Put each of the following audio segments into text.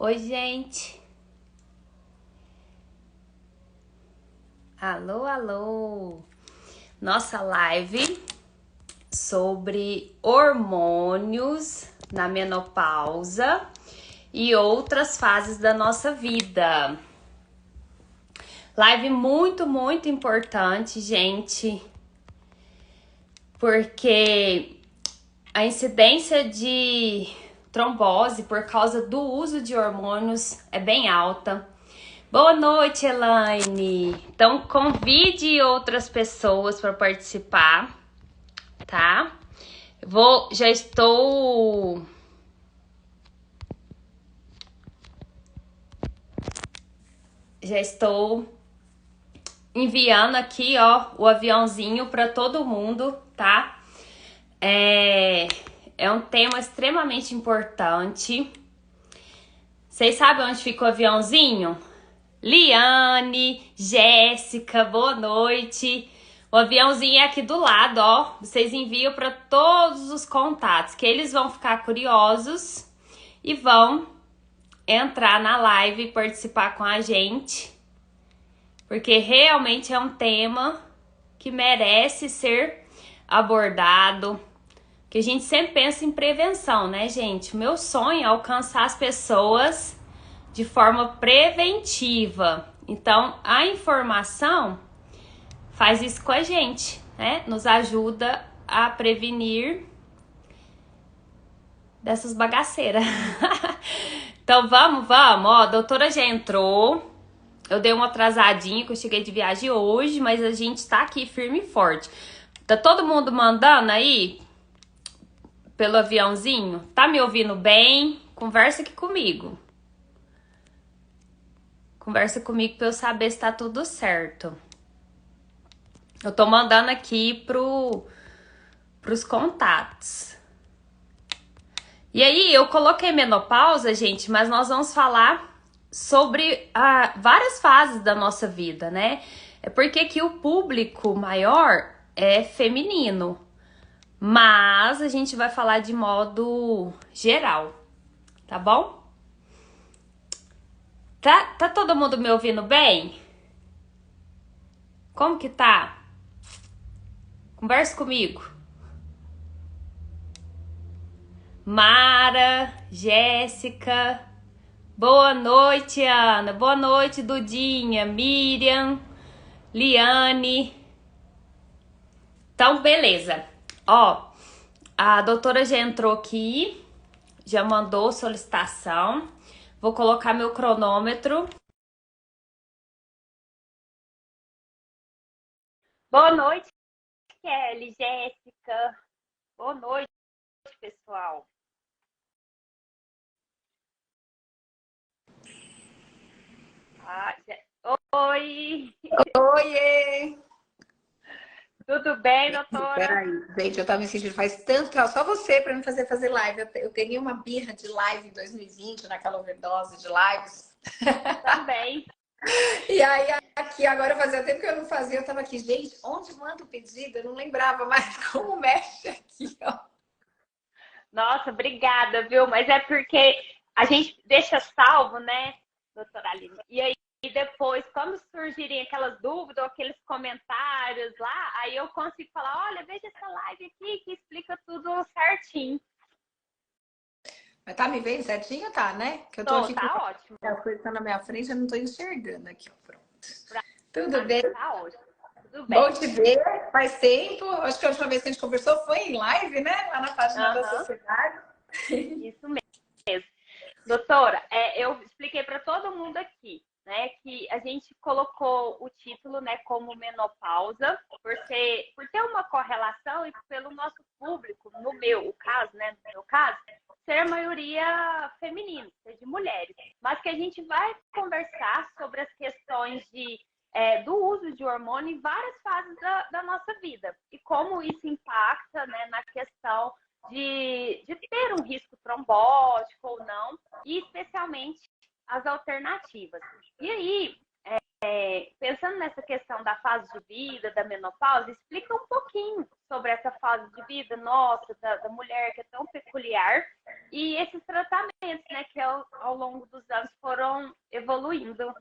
Oi, gente. Alô, alô. Nossa live sobre hormônios na menopausa e outras fases da nossa vida. Live muito importante, gente, porque a incidência de trombose por causa do uso de hormônios é bem alta. Boa noite, Elaine. Então, convide outras pessoas para participar, tá? Já estou enviando aqui, ó, o aviãozinho para todo mundo, tá? É um tema extremamente importante. Vocês sabem onde fica o aviãozinho? Liane, Jéssica, boa noite. O aviãozinho é aqui do lado, ó. Vocês enviam para todos os contatos, que eles vão ficar curiosos e vão entrar na live e participar com a gente. Porque realmente é um tema que merece ser abordado. Que a gente sempre pensa em prevenção, né, gente? O meu sonho é alcançar as pessoas de forma preventiva. Então, a informação faz isso com a gente, né? Nos ajuda a prevenir dessas bagaceiras. Então, vamos. Ó, a doutora já entrou. Eu dei uma atrasadinha, que eu cheguei de viagem hoje, mas a gente tá aqui firme e forte. Tá todo mundo mandando aí pelo aviãozinho? Tá me ouvindo bem? Conversa aqui comigo. Conversa comigo pra eu saber se tá tudo certo. Eu tô mandando aqui pros contatos. E aí, eu coloquei menopausa, gente, mas nós vamos falar sobre várias fases da nossa vida, né? É porque que o público maior é feminino. Mas a gente vai falar de modo geral, tá bom? Tá todo mundo me ouvindo bem? Como que tá? Conversa comigo. Mara, Jéssica, boa noite, Ana, boa noite, Dudinha, Miriam, Liane. Então, beleza. Ó, a doutora já entrou aqui, já mandou solicitação. Vou colocar meu cronômetro. Boa noite, Kelly, Jéssica. Boa noite, pessoal. Oi! Oiê! Tudo bem, doutora? Peraí, gente, eu tava me sentindo faz tanto que só você para me fazer live. Eu teria uma birra de live em 2020, naquela overdose de lives. Também. E aí, aqui, agora fazia tempo que eu não fazia, eu tava aqui, gente, onde manda o pedido? Eu não lembrava mais como mexe aqui, ó. Nossa, obrigada, viu? Mas é porque a gente deixa salvo, né, doutora Aline? E aí depois, quando surgirem aquelas dúvidas ou aqueles comentários lá, aí eu consigo falar, olha, veja essa live aqui que explica tudo certinho. Mas tá me vendo certinho? Tá, né? Que eu tô aqui com Tá ótimo. as coisas na minha frente, eu não tô enxergando aqui, ó, pronto. Tudo bem? Tá ótimo. Tudo bem. Bom te ver, faz tempo. Acho que a última vez que a gente conversou foi em live, né? Lá na página da sociedade. Isso mesmo. Doutora, eu expliquei para todo mundo aqui, né, que a gente colocou o título, né, como menopausa, por ter uma correlação e pelo nosso público, no meu caso, ser a maioria feminina, de mulheres, mas que a gente vai conversar sobre as questões do uso de hormônio em várias fases da nossa vida e como isso impacta, né, na questão de ter um risco trombótico ou não, e especialmente as alternativas. E aí, pensando nessa questão da fase de vida, da menopausa, explica um pouquinho sobre essa fase de vida nossa, da mulher, que é tão peculiar, e esses tratamentos, né, que ao longo dos anos foram evoluindo.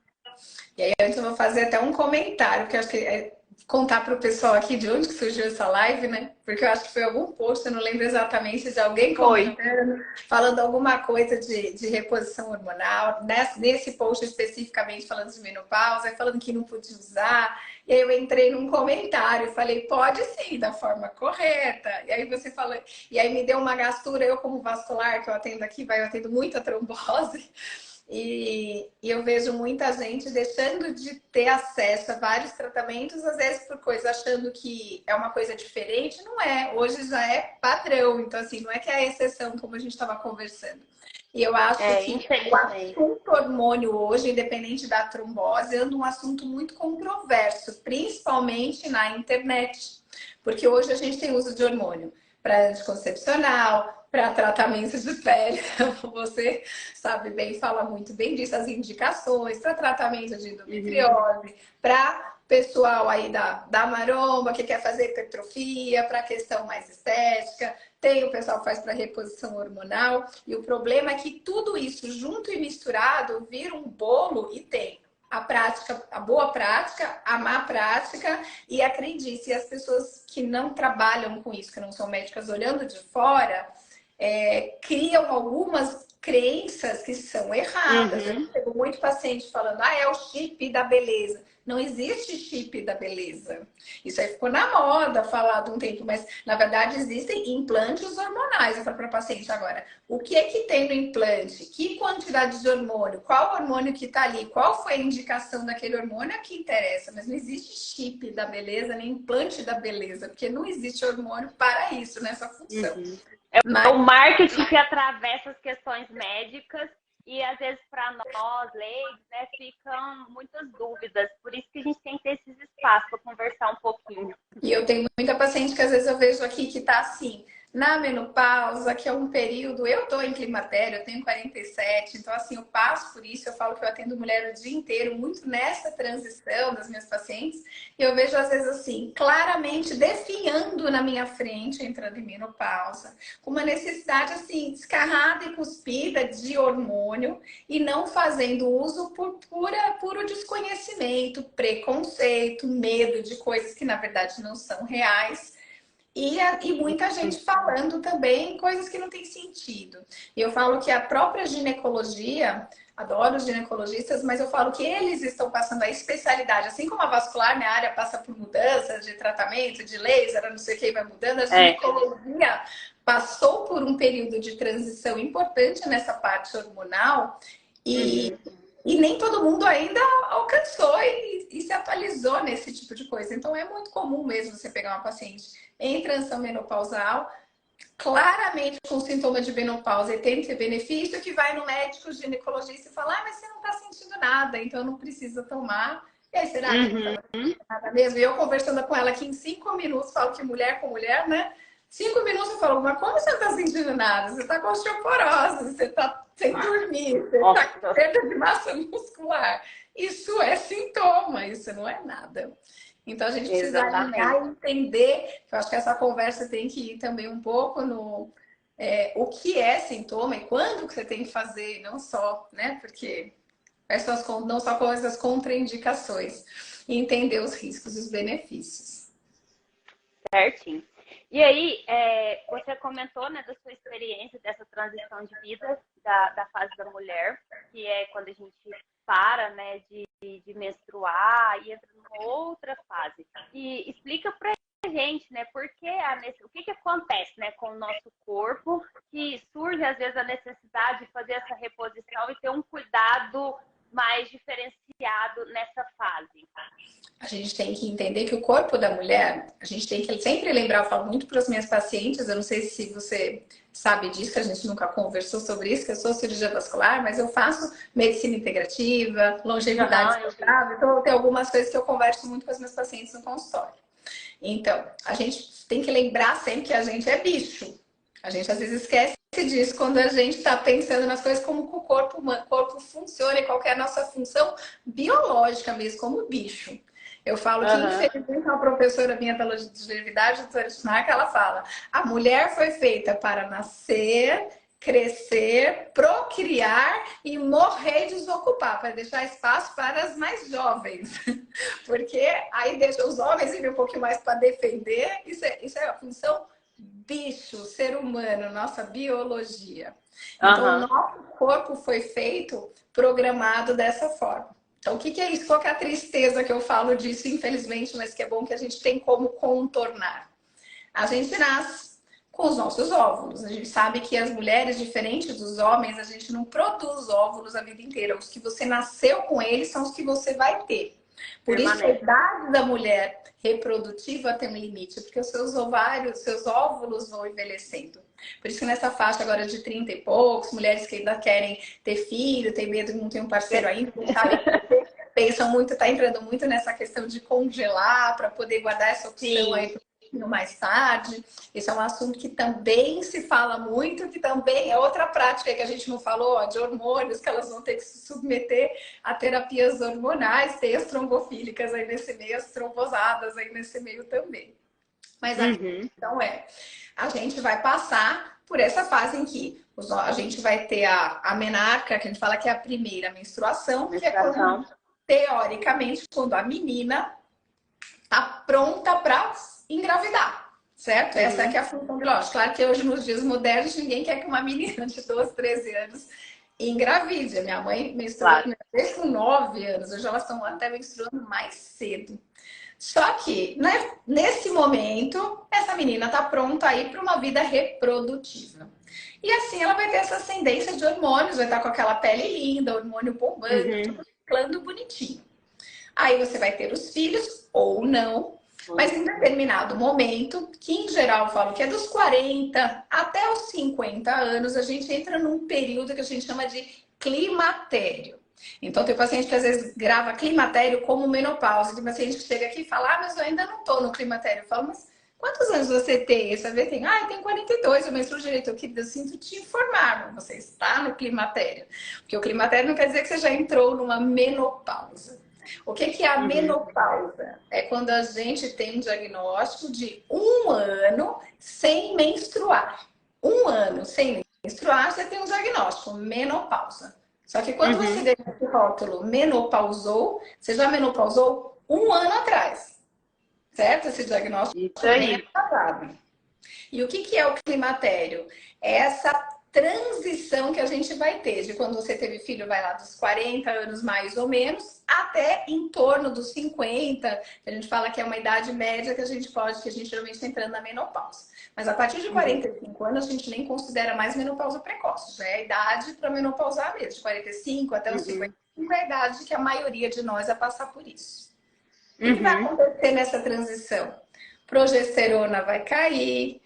E aí antes eu vou fazer até um comentário, que eu acho que é contar para o pessoal aqui de onde que surgiu essa live, né? Porque eu acho que foi algum post, eu não lembro exatamente, de alguém Foi. comentando, falando alguma coisa de reposição hormonal, nesse post especificamente falando de menopausa, falando que não podia usar. E aí eu entrei num comentário e falei, pode sim, da forma correta. E aí você falou, e aí me deu uma gastura, eu como vascular, que eu atendo aqui, eu atendo muita trombose. E eu vejo muita gente deixando de ter acesso a vários tratamentos, às vezes por coisa, achando que é uma coisa diferente. Não é, hoje já é padrão. Então, assim, não é que é a exceção, como a gente estava conversando. E eu acho que o Infelizmente. assunto hormônio hoje, independente da trombose, é um assunto muito controverso, principalmente na internet. Porque hoje a gente tem uso de hormônio para anticoncepcional, para tratamento de pele. Você sabe bem, fala muito bem disso, as indicações para tratamento de endometriose, para pessoal aí da maromba que quer fazer hipertrofia, para questão mais estética. Tem o pessoal que faz para reposição hormonal. E o problema é que tudo isso junto e misturado vira um bolo e tem a prática, a boa prática, a má prática, e acredite, se as pessoas que não trabalham com isso, que não são médicas olhando de fora, criam algumas crenças que são erradas. Eu tenho muito paciente falando, é o chip da beleza. Não existe chip da beleza. Isso aí ficou na moda falar de um tempo, mas na verdade existem implantes hormonais. Eu falo para o paciente agora, o que é que tem no implante? Que quantidade de hormônio? Qual hormônio que está ali? Qual foi a indicação daquele hormônio? É que interessa, mas não existe chip da beleza, nem implante da beleza, porque não existe hormônio para isso, nessa função. É o marketing que atravessa as questões médicas e às vezes para nós, leigos, né, ficam muitas dúvidas. Por isso que a gente tem que ter esses espaços para conversar um pouquinho. E eu tenho muita paciente que às vezes eu vejo aqui que tá assim, na menopausa, que é um período, eu tô em climatério, eu tenho 47, então assim, eu passo por isso, eu falo que eu atendo mulher o dia inteiro, muito nessa transição das minhas pacientes, e eu vejo às vezes assim, claramente definhando na minha frente, entrando em menopausa, com uma necessidade assim, descarrada e cuspida de hormônio, e não fazendo uso por puro desconhecimento, preconceito, medo de coisas que na verdade não são reais. E muita gente falando também coisas que não têm sentido. E eu falo que a própria ginecologia, adoro os ginecologistas, mas eu falo que eles estão passando a especialidade, assim como a vascular, minha área passa por mudanças de tratamento, de laser, não sei o que, vai mudando, a ginecologia passou por um período de transição importante nessa parte hormonal e nem todo mundo ainda alcançou e se atualizou nesse tipo de coisa. Então é muito comum mesmo você pegar uma paciente em transição menopausal, claramente com sintoma de menopausa e tem esse benefício, que vai no médico ginecologista e fala, mas você não está sentindo nada, então não precisa tomar. E aí, será que não está sentindo nada mesmo? E eu conversando com ela aqui em 5 minutos, falo que mulher com mulher, né? 5 minutos eu falo, mas como você não está sentindo nada? Você está com osteoporose, você está sem dormir, você está com perda de massa muscular. Isso é sintoma, isso não é nada. Então a gente precisa alinhar e entender. Eu acho que essa conversa tem que ir também um pouco no o que é sintoma e quando que você tem que fazer, não só, né? Porque essas não só com essas contraindicações, e entender os riscos e os benefícios. Certinho. E aí, você comentou, né, da sua experiência, dessa transição de vida da fase da mulher, que é quando a gente para, né, de menstruar e entra numa outra fase. E explica pra gente, né, o que acontece, né, com o nosso corpo, que surge, às vezes, a necessidade de fazer essa reposição e ter um cuidado mais diferenciado nessa fase. A gente tem que entender que o corpo da mulher, a gente tem que sempre lembrar, eu falo muito para as minhas pacientes, eu não sei se você sabe disso, que a gente nunca conversou sobre isso, que eu sou cirurgiã vascular, mas eu faço medicina integrativa, longevidade saudável, então tem algumas coisas que eu converso muito com as minhas pacientes no consultório. Então, a gente tem que lembrar sempre que a gente é bicho. A gente às vezes esquece disso quando a gente está pensando nas coisas como que o corpo funciona e qual é a nossa função biológica mesmo, como bicho. Eu falo que, infelizmente, uma professora minha da longevidade, a doutora Schnack, ela fala: a mulher foi feita para nascer, crescer, procriar e morrer e desocupar, para deixar espaço para as mais jovens. Porque aí deixa os homens irem um pouquinho mais para defender. Isso é a função bicho, ser humano, nossa biologia. Então, o nosso corpo foi feito, programado dessa forma. Então, o que é isso? Qual que é a tristeza que eu falo disso, infelizmente, mas que é bom que a gente tem como contornar? A gente nasce com os nossos óvulos. A gente sabe que as mulheres, diferentes dos homens, a gente não produz óvulos a vida inteira. Os que você nasceu com eles são os que você vai ter. Por isso, a idade da mulher reprodutiva tem um limite, porque os seus ovários, seus óvulos vão envelhecendo. Por isso que nessa faixa agora de 30 e poucos, mulheres que ainda querem ter filho, tem medo de não ter um parceiro ainda, sabe? Pensam muito, tá entrando muito nessa questão de congelar para poder guardar essa opção aí mais tarde. Esse é um assunto que também se fala muito, que também é outra prática que a gente não falou, ó, de hormônios, que elas vão ter que se submeter a terapias hormonais, ter as trombofílicas aí nesse meio, as trombosadas aí nesse meio também. Mas a questão a gente vai passar por essa fase em que a gente vai ter a menarca, que a gente fala que é a primeira menstruação, que é quando, teoricamente, quando a menina tá pronta para engravidar, certo? Essa é que é a função biológica. Claro que hoje, nos dias modernos, ninguém quer que uma menina de 12, 13 anos engravide. A minha mãe menstruou desde com 9 anos, hoje elas estão até menstruando mais cedo. Só que, né, nesse momento, essa menina tá pronta aí para uma vida reprodutiva. E assim ela vai ter essa ascendência de hormônios, vai estar com aquela pele linda, hormônio bombando, tudo ciclando bonitinho. Aí você vai ter os filhos ou não, mas em determinado momento, que em geral eu falo que é dos 40 até os 50 anos, a gente entra num período que a gente chama de climatério. Então tem paciente que às vezes grava climatério como menopausa. Tem paciente que chega aqui e fala, mas eu ainda não tô no climatério. Eu falo, mas quantos anos você tem? Você vê, tem, eu tenho 42, eu menstruo direito. Eu sinto te informar, você está no climatério. Porque o climatério não quer dizer que você já entrou numa menopausa. O que é a menopausa? É quando a gente tem um diagnóstico de 1 ano sem menstruar. 1 ano sem menstruar, você tem um diagnóstico, menopausa. Só que quando você deixa esse rótulo menopausou, você já menopausou 1 ano atrás. Certo? Esse diagnóstico é bem atrasado. E o que é o climatério? É essa transição que a gente vai ter de quando você teve filho, vai lá dos 40 anos mais ou menos, até em torno dos 50, que a gente fala que é uma idade média que a gente geralmente está entrando na menopausa. Mas a partir de 45 anos, a gente nem considera mais menopausa precoce, já é a idade para menopausar mesmo, de 45 até os 55 é a idade que a maioria de nós vai passar por isso. O que vai acontecer nessa transição? Progesterona vai cair,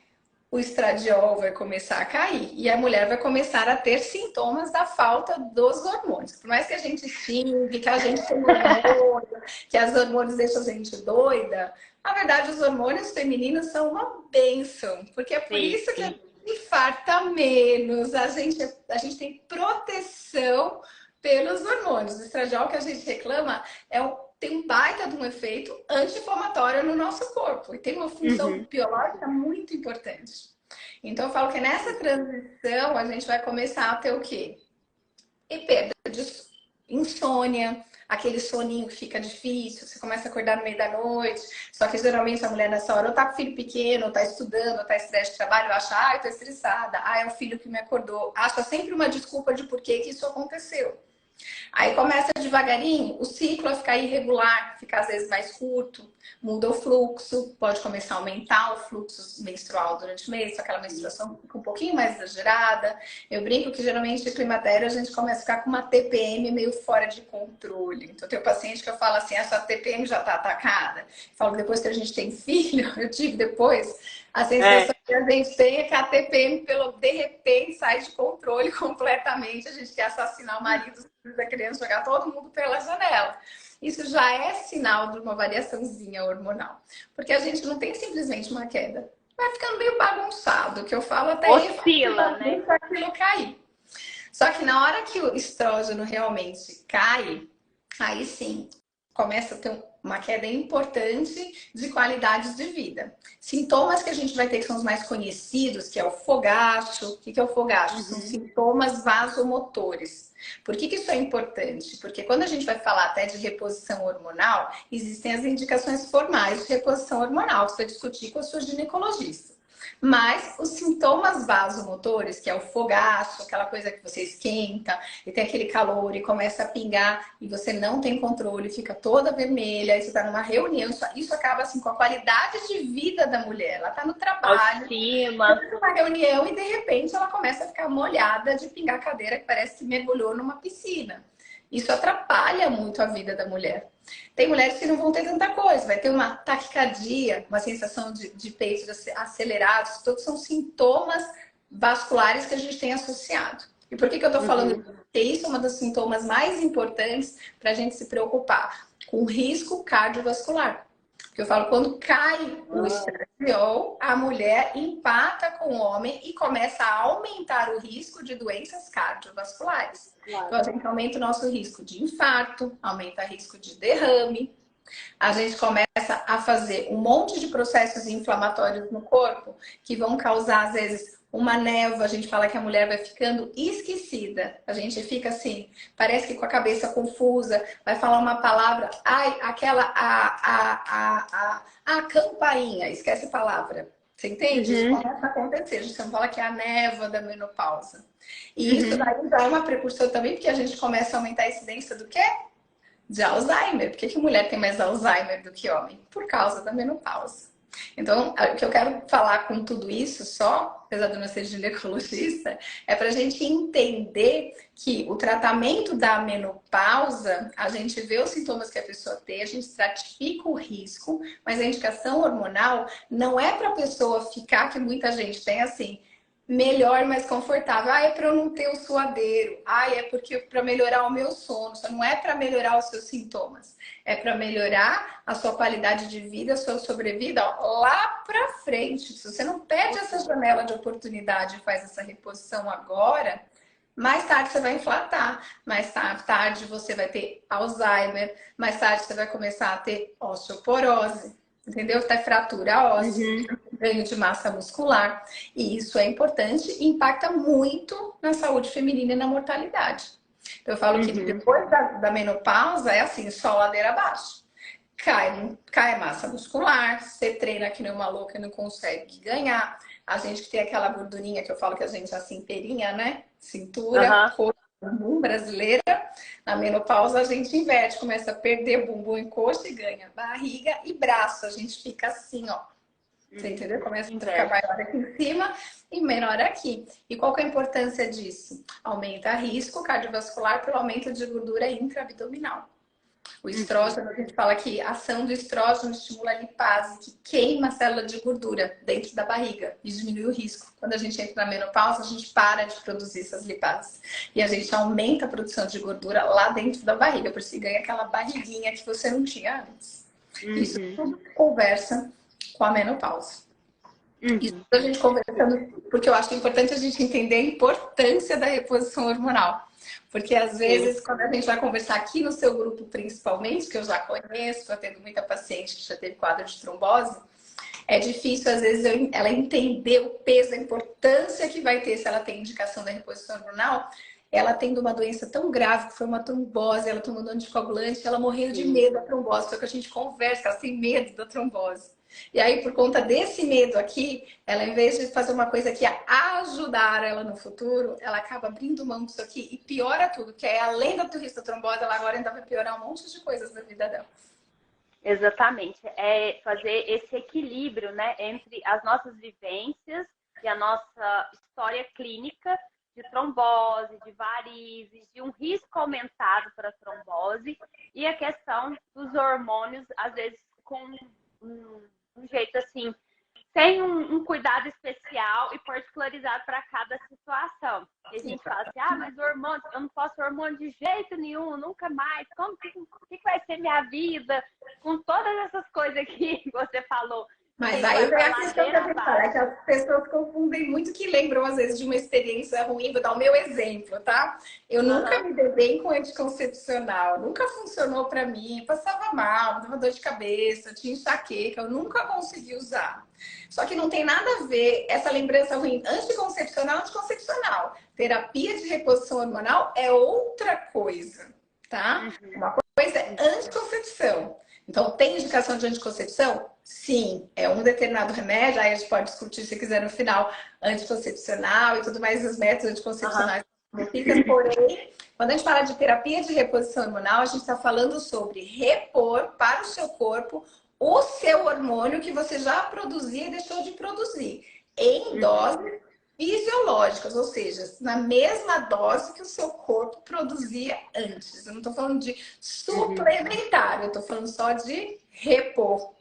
o estradiol vai começar a cair e a mulher vai começar a ter sintomas da falta dos hormônios. Por mais que a gente xingue, que a gente tem hormônio, que os hormônios deixam a gente doida, na verdade os hormônios femininos são uma bênção, porque é por isso que a gente infarta menos, a gente tem proteção pelos hormônios. O estradiol que a gente reclama tem um baita de um efeito anti-inflamatório no nosso corpo e tem uma função biológica muito importante. Então eu falo que nessa transição a gente vai começar a ter o quê? E perda de insônia, aquele soninho que fica difícil, você começa a acordar no meio da noite, só que geralmente a mulher nessa hora ou tá com filho pequeno, ou tá estudando, ou tá estresse de trabalho, acha, eu tô estressada, é o filho que me acordou, acha sempre uma desculpa de por que isso aconteceu. Aí começa devagarinho o ciclo a ficar irregular, ficar às vezes mais curto, muda o fluxo, pode começar a aumentar o fluxo menstrual durante o mês, só aquela menstruação fica um pouquinho mais exagerada. Eu brinco que geralmente no climatério a gente começa a ficar com uma TPM meio fora de controle. Então tem um paciente que eu falo assim, essa TPM já tá atacada. Eu falo que depois que a gente tem filho, eu tive depois, a sensação que a gente tem é que a TPM, de repente, sai de controle completamente. A gente quer assassinar o marido da criança, jogar todo mundo pela janela. Isso já é sinal de uma variaçãozinha hormonal. Porque a gente não tem simplesmente uma queda. Vai ficando meio bagunçado, que eu falo até oscila, né? Aquilo cair. Só que na hora que o estrógeno realmente cai, aí sim, começa a ter uma queda importante de qualidade de vida. Sintomas que a gente vai ter que são os mais conhecidos, que é o fogacho. O que é o fogacho? São sintomas vasomotores. Por que isso é importante? Porque quando a gente vai falar até de reposição hormonal, existem as indicações formais de reposição hormonal, que você vai discutir com a sua ginecologista. Mas os sintomas vasomotores, que é o fogaço, aquela coisa que você esquenta e tem aquele calor e começa a pingar e você não tem controle, fica toda vermelha, aí você está numa reunião, isso acaba assim com a qualidade de vida da mulher. Ela está no trabalho, numa reunião e de repente ela começa a ficar molhada de pingar a cadeira que parece que mergulhou numa piscina. Isso atrapalha muito a vida da mulher. Tem mulheres que não vão ter tanta coisa, vai ter uma taquicardia, uma sensação de peitos acelerados, todos são sintomas vasculares que a gente tem associado. E por que eu tô falando disso? Porque isso é um dos sintomas mais importantes para a gente se preocupar com o risco cardiovascular. Porque eu falo, quando cai o estradiol, a mulher empata com o homem e começa a aumentar o risco de doenças cardiovasculares. Então, a gente aumenta o nosso risco de infarto, aumenta o risco de derrame. A gente começa a fazer um monte de processos inflamatórios no corpo que vão causar, às vezes, uma névoa. A gente fala que a mulher vai ficando esquecida. A gente fica assim, parece que com a cabeça confusa, vai falar uma palavra, ai, aquela, a campainha, esquece a palavra. Você entende? Isso começa a acontecer. A gente não fala que é a névoa da menopausa. E isso daí dá uma precursão também, porque a gente começa a aumentar a incidência do quê? De Alzheimer. Por que mulher tem mais Alzheimer do que homem? Por causa da menopausa. Então, o que eu quero falar com tudo isso só, apesar de eu não ser ginecologista, é para a gente entender que o tratamento da menopausa, a gente vê os sintomas que a pessoa tem, a gente estratifica o risco, mas a indicação hormonal não é para a pessoa ficar, que muita gente tem assim, melhor, mais confortável. Ah, é para eu não ter o suadeiro. Ah, é porque para melhorar o meu sono. Isso não é para melhorar os seus sintomas. É para melhorar a sua qualidade de vida, a sua sobrevida lá para frente. Se você não perde essa janela de oportunidade e faz essa reposição agora, mais tarde você vai inflatar. Mais tarde você vai ter Alzheimer. Mais tarde você vai começar a ter osteoporose. Entendeu? Até fratura óssea, ganho de massa muscular. E isso é importante e impacta muito na saúde feminina e na mortalidade. Então, eu falo que depois da menopausa é assim, só ladeira abaixo. Cai a massa muscular, você treina que nem uma louca e não consegue ganhar. A gente que tem aquela gordurinha que eu falo que a gente é assim, inteirinha, né? Cintura, corpo, bumbum brasileira. Na menopausa a gente inverte, começa a perder bumbum e coxa e ganha barriga e braço. A gente fica assim, ó. Você entendeu? Começa a ficar maior aqui em cima e menor aqui. E qual que é a importância disso? Aumenta risco cardiovascular pelo aumento de gordura intraabdominal. O estrógeno, a gente fala que a ação do estrógeno estimula a lipase, que queima a célula de gordura dentro da barriga e diminui o risco. Quando a gente entra na menopausa, a gente para de produzir essas lipases. E a gente aumenta a produção de gordura lá dentro da barriga, por isso ganha aquela barriguinha que você não tinha antes. Isso tudo conversa com a menopausa. Isso a gente conversando, porque eu acho importante a gente entender a importância da reposição hormonal. Porque às vezes, quando a gente vai conversar aqui no seu grupo, principalmente, que eu já conheço, eu atendo muita paciente que já teve quadro de trombose, é difícil, às vezes, ela entender o peso, a importância que vai ter se ela tem indicação da reposição hormonal. Ela tendo uma doença tão grave, que foi uma trombose, ela tomando anticoagulante, ela morreu de medo da trombose. Só que a gente conversa, ela tem medo da trombose. E aí, por conta desse medo aqui, ela, em vez de fazer uma coisa que ia ajudar ela no futuro, ela acaba abrindo mão disso aqui e piora tudo. Que é, além do risco da trombose, ela agora ainda vai piorar um monte de coisas na vida dela. Exatamente. É fazer esse equilíbrio, né, entre as nossas vivências e a nossa história clínica de trombose, de varizes, de um risco aumentado para trombose e a questão dos hormônios, às vezes com um jeito assim, sem um cuidado especial e particularizado para cada situação. E a gente fala assim, ah, mas o hormônio, eu não posso hormônio de jeito nenhum, nunca mais. O que vai ser minha vida? Com todas essas coisas que você falou Mas Quem aí vai vem para a questão que ladeira a gente fala, é que abaixo. as pessoas confundem muito que lembram, às vezes, de uma experiência ruim. Vou dar o meu exemplo, tá? Eu nunca Aham, me dei bem com anticoncepcional, nunca funcionou pra mim, passava mal, dava dor de cabeça, tinha enxaqueca, eu nunca consegui usar. Só que não tem nada a ver essa lembrança ruim. Anticoncepcional, anticoncepcional. Terapia de reposição hormonal é outra coisa, tá? uhum, Uma coisa é uhum, anticoncepção. Então, tem indicação de anticoncepção? Sim, é um determinado remédio, aí a gente pode discutir se quiser no final, anticoncepcional e tudo mais, os métodos aham, anticoncepcionais específicos, porém, quando a gente fala de terapia de reposição hormonal, a gente está falando sobre repor para o seu corpo o seu hormônio que você já produzia e deixou de produzir, em uhum, doses fisiológicas, ou seja, na mesma dose que o seu corpo produzia antes. Eu não estou falando de uhum, suplementar, eu estou falando só de repor.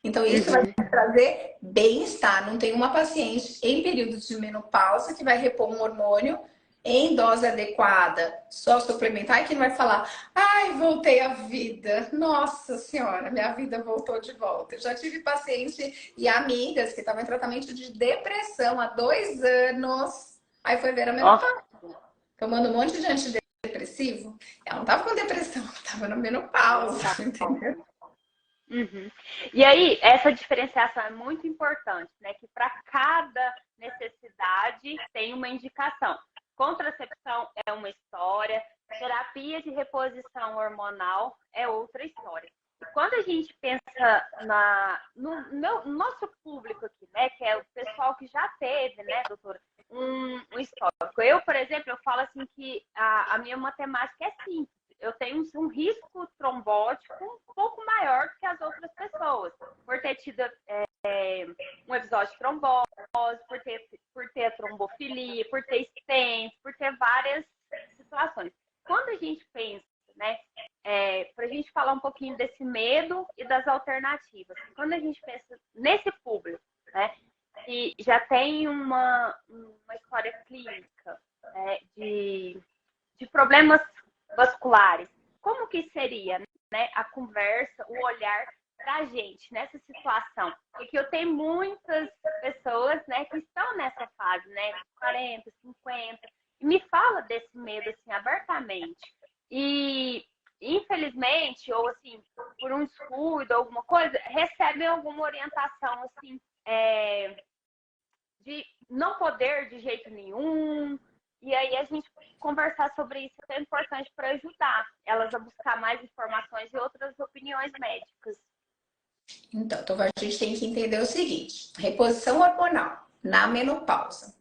Então, isso vai uhum. trazer bem-estar. Não tem uma paciente em período de menopausa que vai repor um hormônio em dose adequada, só suplementar, e que não vai falar, ai, voltei à vida. Nossa Senhora, minha vida voltou de volta. Eu já tive paciente e amigas que estavam em tratamento de depressão há 2 anos. Aí foi ver a Ó, menopausa, tomando um monte de antidepressivo. Ela não estava com depressão, ela estava na menopausa, tá. entendeu? Uhum. E aí, essa diferenciação é muito importante, né? Que para cada necessidade tem uma indicação. Contracepção é uma história, terapia de reposição hormonal é outra história. E quando a gente pensa no nosso público aqui, né? Que é o pessoal que já teve, né, doutora, um histórico. Eu, por exemplo, eu falo assim que a minha matemática é simples. Eu tenho um risco trombótico um pouco maior do que as outras pessoas, por ter tido um episódio de trombose, por ter trombofilia, por ter stents, por ter várias situações. Quando a gente pensa, né, para a gente falar um pouquinho desse medo e das alternativas, quando a gente pensa nesse público, né, que já tem uma história clínica, né, de problemas vasculares. Como que seria, né, a conversa, o olhar para a gente nessa situação? Porque eu tenho muitas pessoas, né, que estão nessa fase, né, 40, 50, e me fala desse medo assim abertamente. E infelizmente, ou assim, por um descuido, alguma coisa, recebem alguma orientação assim, de não poder de jeito nenhum. E aí a gente conversar sobre isso é importante para ajudar elas a buscar mais informações e outras opiniões médicas. Então, a gente tem que entender o seguinte: reposição hormonal na menopausa.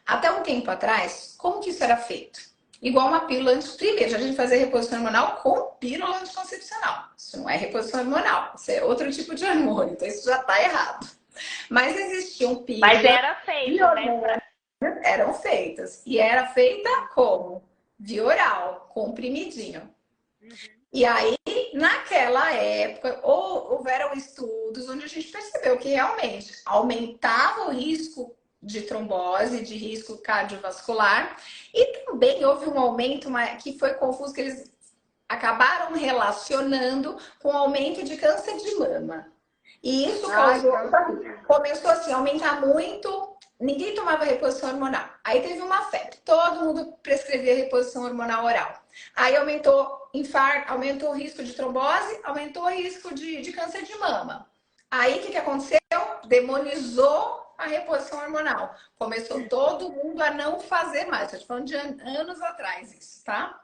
Até um tempo atrás, como que isso era feito? Igual uma pílula primeiro, a gente fazia reposição hormonal com pílula anticoncepcional. Isso não é reposição hormonal, isso é outro tipo de hormônio, então isso já está errado. Mas existiam Mas pílulas era de feito, né? hormônio, eram feitas. E era feita como? Via oral, comprimidinho. Uhum. E aí, naquela época, houveram estudos onde a gente percebeu que realmente aumentava o risco de trombose, de risco cardiovascular, e também houve um aumento que foi confuso, que eles acabaram relacionando com o aumento de câncer de mama. E isso Ai, causou, Deus me livre. começou assim, a aumentar muito, ninguém tomava reposição hormonal. Aí teve uma febre, todo mundo prescrevia reposição hormonal oral. Aí aumentou infarto, aumentou o risco de trombose, aumentou o risco de câncer de mama. Aí o que aconteceu? Demonizou a reposição hormonal. Começou todo mundo a não fazer mais. Estou falando de anos atrás isso, tá?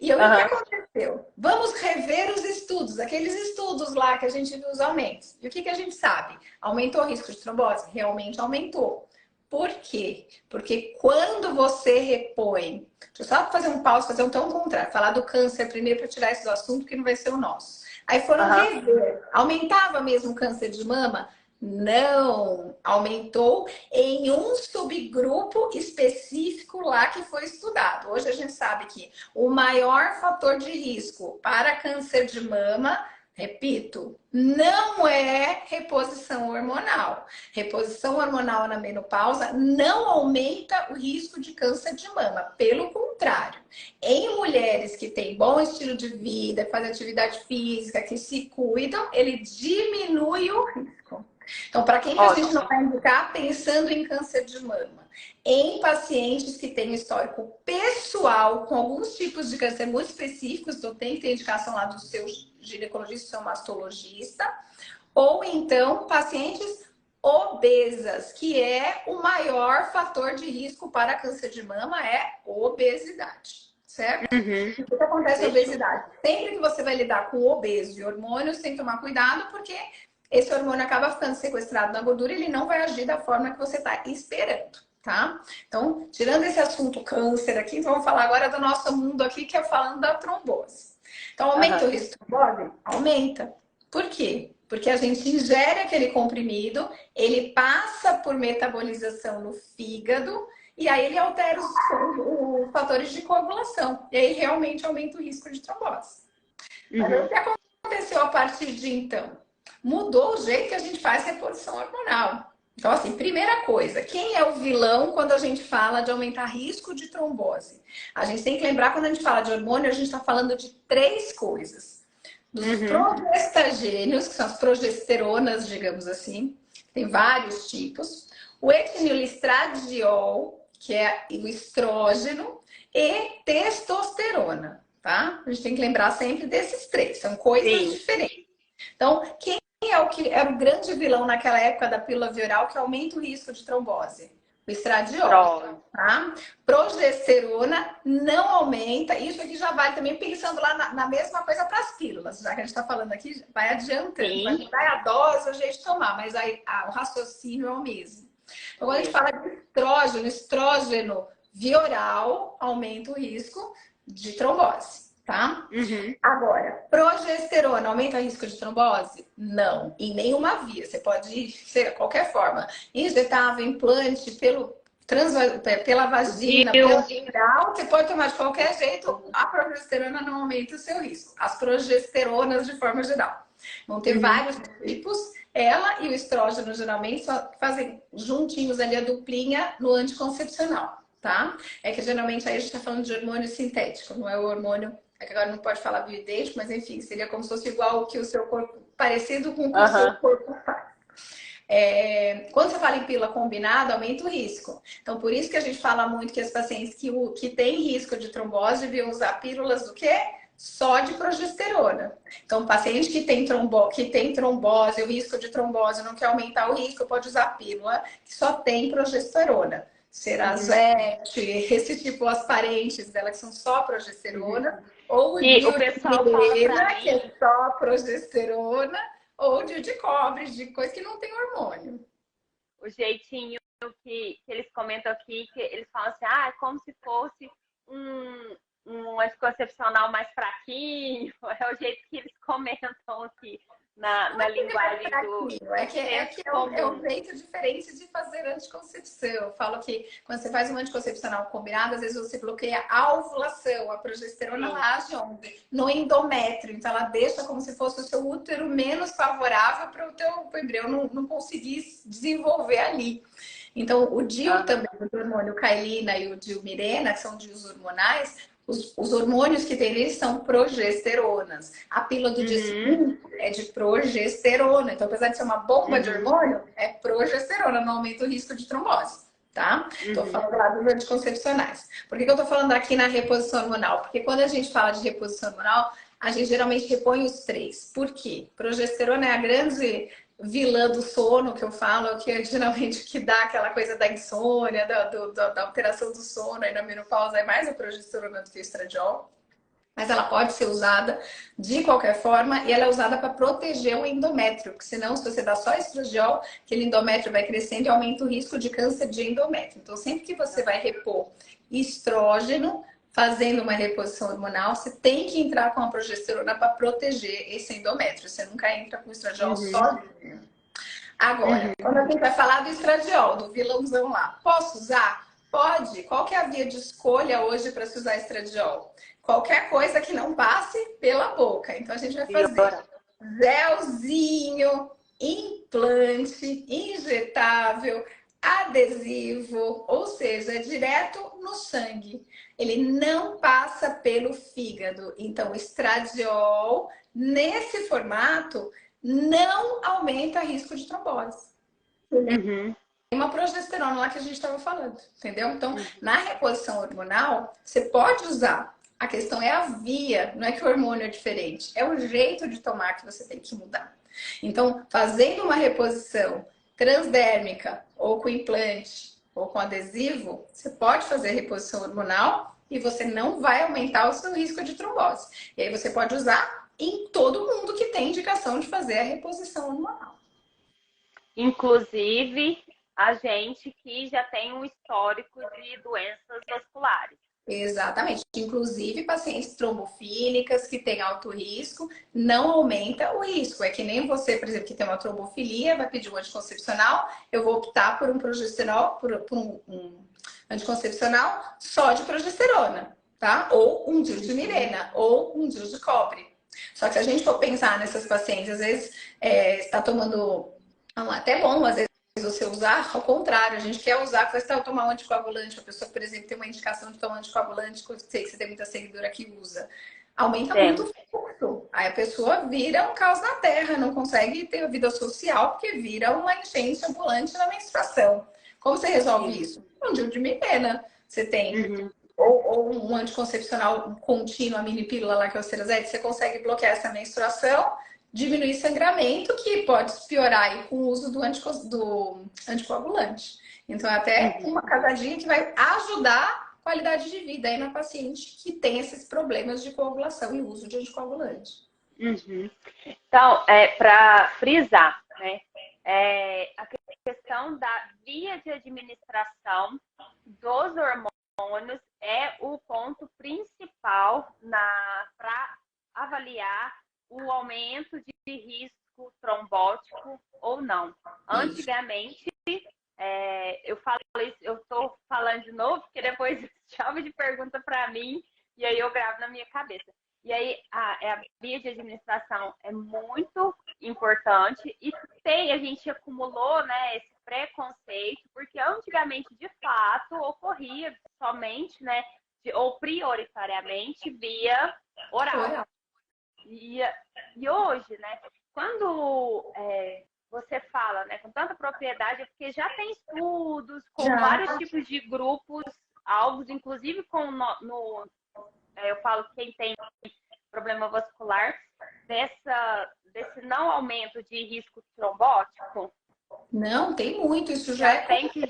E aí, o que Aham. aconteceu? Vamos rever os estudos, aqueles estudos lá que a gente viu os aumentos. E o que a gente sabe? Aumentou o risco de trombose? Realmente aumentou. Por quê? Porque quando você repõe. Deixa eu só fazer um pause, fazer um tom contrário. Falar do câncer primeiro para tirar esse do assunto, que não vai ser o nosso. Aí foram Aham. rever. Aumentava mesmo o câncer de mama? Não, aumentou em um subgrupo específico lá que foi estudado. Hoje a gente sabe que o maior fator de risco para câncer de mama, repito, não é reposição hormonal. Reposição hormonal na menopausa não aumenta o risco de câncer de mama, pelo contrário. Em mulheres que têm bom estilo de vida, fazem atividade física, que se cuidam, ele diminui o risco. Então, para quem que a gente não vai indicar pensando em câncer de mama? Em pacientes que têm histórico pessoal com alguns tipos de câncer muito específicos, então tem que ter indicação lá do seu ginecologista, do seu mastologista, ou então pacientes obesas, que é o maior fator de risco para câncer de mama, é obesidade, certo? Uhum. O que acontece com a obesidade? Sempre que você vai lidar com obeso e hormônios, tem que tomar cuidado, porque esse hormônio acaba ficando sequestrado na gordura e ele não vai agir da forma que você está esperando, tá? Então, tirando esse assunto câncer aqui, vamos falar agora do nosso mundo aqui, que é falando da trombose. Então, aumenta o risco de trombose? Aumenta. Por quê? Porque a gente ingere aquele comprimido, ele passa por metabolização no fígado e aí ele altera os fatores de coagulação. E aí realmente aumenta o risco de trombose. Mas o que aconteceu a partir de então? Mudou o jeito que a gente faz reposição hormonal. Então, assim, primeira coisa, quem é o vilão quando a gente fala de aumentar risco de trombose? A gente tem que lembrar, quando a gente fala de hormônio, a gente está falando de três coisas. Dos progestagênios, que são as progesteronas, digamos assim, tem vários tipos. O etililistradiol, que é o estrógeno, e testosterona, tá? A gente tem que lembrar sempre desses três, são coisas diferentes. Então, quem é o que era o grande vilão naquela época da pílula viral que aumenta o risco de trombose? O estradiol, tá? Progesterona não aumenta. Isso aqui já vale também pensando lá na mesma coisa para as pílulas, já que a gente está falando aqui, vai adiantando. Vai mudar a dose, a gente tomar, mas aí, o raciocínio é o mesmo. Então, quando a gente fala de estrógeno vioral aumenta o risco de trombose, tá? Agora, progesterona aumenta o risco de trombose? Não, em nenhuma via. Você pode ser de qualquer forma. Injetável, implante, pela vagina, pelo viral, você pode tomar de qualquer jeito. A progesterona não aumenta o seu risco. As progesteronas, de forma geral. Vão ter vários tipos. Ela e o estrógeno, geralmente, só fazem juntinhos ali a duplinha no anticoncepcional, tá? É que geralmente aí a gente tá falando de hormônio sintético, não é o hormônio. É que agora não pode falar bioidêntico, mas enfim, seria como se fosse igual o que o seu corpo, parecido com o que o seu corpo faz. Quando você fala em pílula combinada, aumenta o risco. Então, por isso que a gente fala muito que as pacientes que têm risco de trombose deviam usar pílulas do quê? Só de progesterona. Então, paciente que tem trombose, o risco de trombose não quer aumentar o risco, pode usar pílula que só tem progesterona. Cerazete, esse tipo, as parentes dela que são só progesterona, ou o dioxirena, que é só progesterona, ou de cobre, de coisa que não tem hormônio. O jeitinho que eles comentam aqui, que eles falam assim, é como se fosse um anticoncepcional mais fraquinho, é o jeito que eles comentam aqui na linguagem do... É um jeito diferente de fazer anticoncepção. Eu falo que quando você faz um anticoncepcional combinado, às vezes você bloqueia a ovulação, a progesterona ela age onde? No endométrio. Então ela deixa como se fosse o seu útero menos favorável para o teu embrião não conseguir desenvolver ali. Então o DIU também, o hormônio Cailina e o DIU Mirena, que são DIUs hormonais, os hormônios que tem neles são progesteronas. A pílula do dia seguinte é de progesterona. Então, apesar de ser uma bomba de hormônio, é progesterona, não aumenta o risco de trombose, tá? Estou falando lá dos anticoncepcionais. Por que eu estou falando aqui na reposição hormonal? Porque quando a gente fala de reposição hormonal, a gente geralmente repõe os três. Por quê? Progesterona é a grande vilã do sono, que eu falo, que é geralmente que dá aquela coisa da insônia, da alteração do sono, aí na menopausa é mais a progesterona do que o estradiol. Mas ela pode ser usada de qualquer forma e ela é usada para proteger o endométrio, porque senão, se você dá só estradiol, aquele endométrio vai crescendo e aumenta o risco de câncer de endométrio. Então, sempre que você vai repor estrógeno, fazendo uma reposição hormonal, você tem que entrar com a progesterona para proteger esse endométrio. Você nunca entra com o estradiol sozinho. Agora, quando a gente vai falar do estradiol, do vilãozão lá, posso usar? Pode. Qual que é a via de escolha hoje para se usar estradiol? Qualquer coisa que não passe pela boca. Então, a gente vai fazer gelzinho, implante, injetável, adesivo, ou seja, é direto no sangue. Ele não passa pelo fígado. Então, o estradiol, nesse formato, não aumenta risco de trombose. Uhum. Tem uma progesterona lá que a gente estava falando, entendeu? Então, na reposição hormonal, você pode usar. A questão é a via, não é que o hormônio é diferente, é o jeito de tomar que você tem que mudar. Então, fazendo uma reposição transdérmica, ou com implante, ou com adesivo, você pode fazer a reposição hormonal e você não vai aumentar o seu risco de trombose. E aí você pode usar em todo mundo que tem indicação de fazer a reposição hormonal. Inclusive, a gente que já tem um histórico de doenças vasculares. Exatamente. Inclusive, pacientes trombofílicas que têm alto risco, não aumenta o risco. É que nem você, por exemplo, que tem uma trombofilia, vai pedir um anticoncepcional, eu vou optar por um progesterol, por um anticoncepcional só de progesterona, tá? Ou um DIU de Mirena, ou um DIU de cobre. Só que se a gente for pensar nessas pacientes, às vezes está tomando até bom, às vezes você usar, ao contrário, a gente quer usar, você está tomar um anticoagulante, a pessoa, por exemplo, tem uma indicação de tomar um anticoagulante, que eu sei que você tem muita seguidora que usa, aumenta muito o fluxo. Aí a pessoa vira um caos na terra, não consegue ter vida social, porque vira uma enchente ambulante na menstruação. Como você resolve isso? Um DIU de Mirena. Você tem ou um anticoncepcional contínuo, a mini pílula lá que é o Cerazete, você consegue bloquear essa menstruação, diminuir sangramento, que pode piorar aí com o uso do anticoagulante. Então, até uma casadinha que vai ajudar a qualidade de vida aí na paciente que tem esses problemas de coagulação e uso de anticoagulante. Uhum. Então, para frisar, né? A questão da via de administração dos hormônios é o ponto principal para avaliar o aumento de risco trombótico ou não. Antigamente, eu falo isso, eu estou falando de novo, porque depois chove de pergunta para mim e aí eu gravo na minha cabeça. E aí a via de administração é muito importante e a gente acumulou, né, esse preconceito, porque antigamente, de fato, ocorria somente, né, ou prioritariamente via oral. E hoje, né, quando você fala, né, com tanta propriedade, é porque já tem estudos com vários tipos de grupos, alvos, inclusive eu falo quem tem problema vascular, desse não aumento de risco trombótico. Não, tem muito, isso já tem que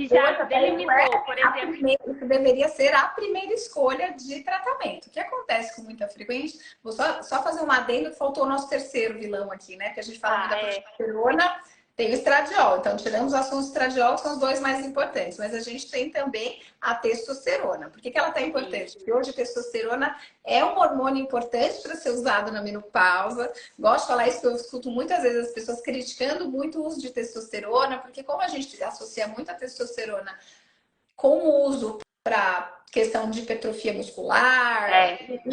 já delimitou, por exemplo. Isso deveria ser a primeira escolha de tratamento. O que acontece com muita frequência? Vou só fazer um adendo que faltou o nosso terceiro vilão aqui, né? Que a gente fala da progesterona, tem o estradiol. Então, tiramos o assunto estradiol, que são os dois mais importantes. Mas a gente tem também a testosterona. Por que ela está importante? Porque hoje a testosterona é um hormônio importante para ser usado na menopausa. Gosto de falar isso, porque eu escuto muitas vezes as pessoas criticando muito o uso de testosterona, porque como a gente associa muito a testosterona com o uso para questão de hipertrofia muscular,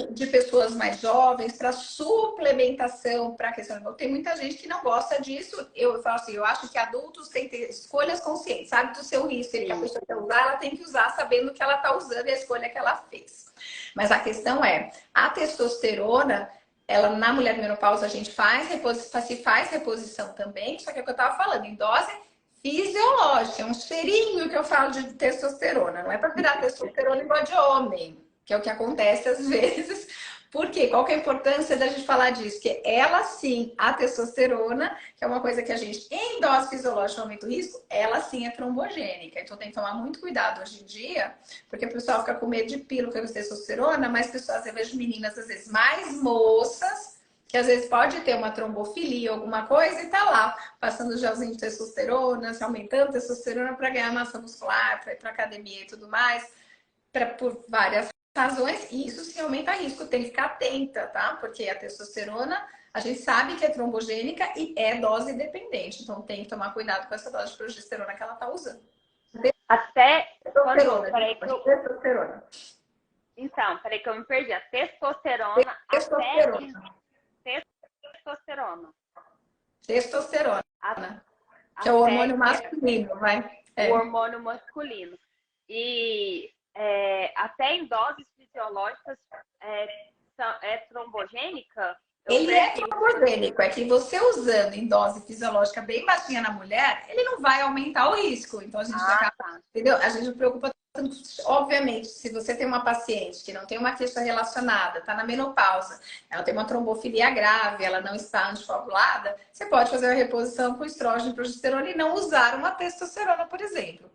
de pessoas mais jovens, para suplementação, para questão. Tem muita gente que não gosta disso. Eu falo assim, eu acho que adultos têm que ter escolhas conscientes, sabe do seu risco. Se a pessoa quer usar, ela tem que usar sabendo o que ela está usando e a escolha que ela fez. Mas a questão é, a testosterona, ela na mulher menopausa a gente faz reposição também, só que é o que eu estava falando, em dose fisiológica, é um cheirinho que eu falo de testosterona. Não é para virar testosterona igual de homem, que é o que acontece às vezes. Por quê? Qual que é a importância da gente falar disso? Que ela sim, a testosterona, que é uma coisa que a gente, em dose fisiológica, aumenta o risco, ela sim é trombogênica. Então tem que tomar muito cuidado hoje em dia, porque o pessoal fica com medo de pílula de testosterona, mas pessoas, eu vejo meninas, às vezes, mais moças, que às vezes pode ter uma trombofilia, alguma coisa, e tá lá, passando gelzinho de testosterona, se aumentando testosterona para ganhar massa muscular, para ir para academia e tudo mais, por várias razões, e isso sim aumenta risco, tem que ficar atenta, tá? Porque a testosterona, a gente sabe que é trombogênica e é dose dependente, então tem que tomar cuidado com essa dose de progesterona que ela tá usando. Até testosterona, testosterona. Então, peraí que eu me perdi. A testosterona. Testosterona. Que é o hormônio masculino, vai. O hormônio masculino. E até em doses fisiológicas é trombogênica? Ele é trombogênico, é que você usando em dose fisiológica bem baixinha na mulher, ele não vai aumentar o risco. Então a gente acaba, tá. entendeu? A gente não preocupa tanto. Obviamente, se você tem uma paciente que não tem uma queixa relacionada, está na menopausa, ela tem uma trombofilia grave, ela não está anticoagulada, você pode fazer a reposição com estrógeno e progesterona e não usar uma testosterona, por exemplo.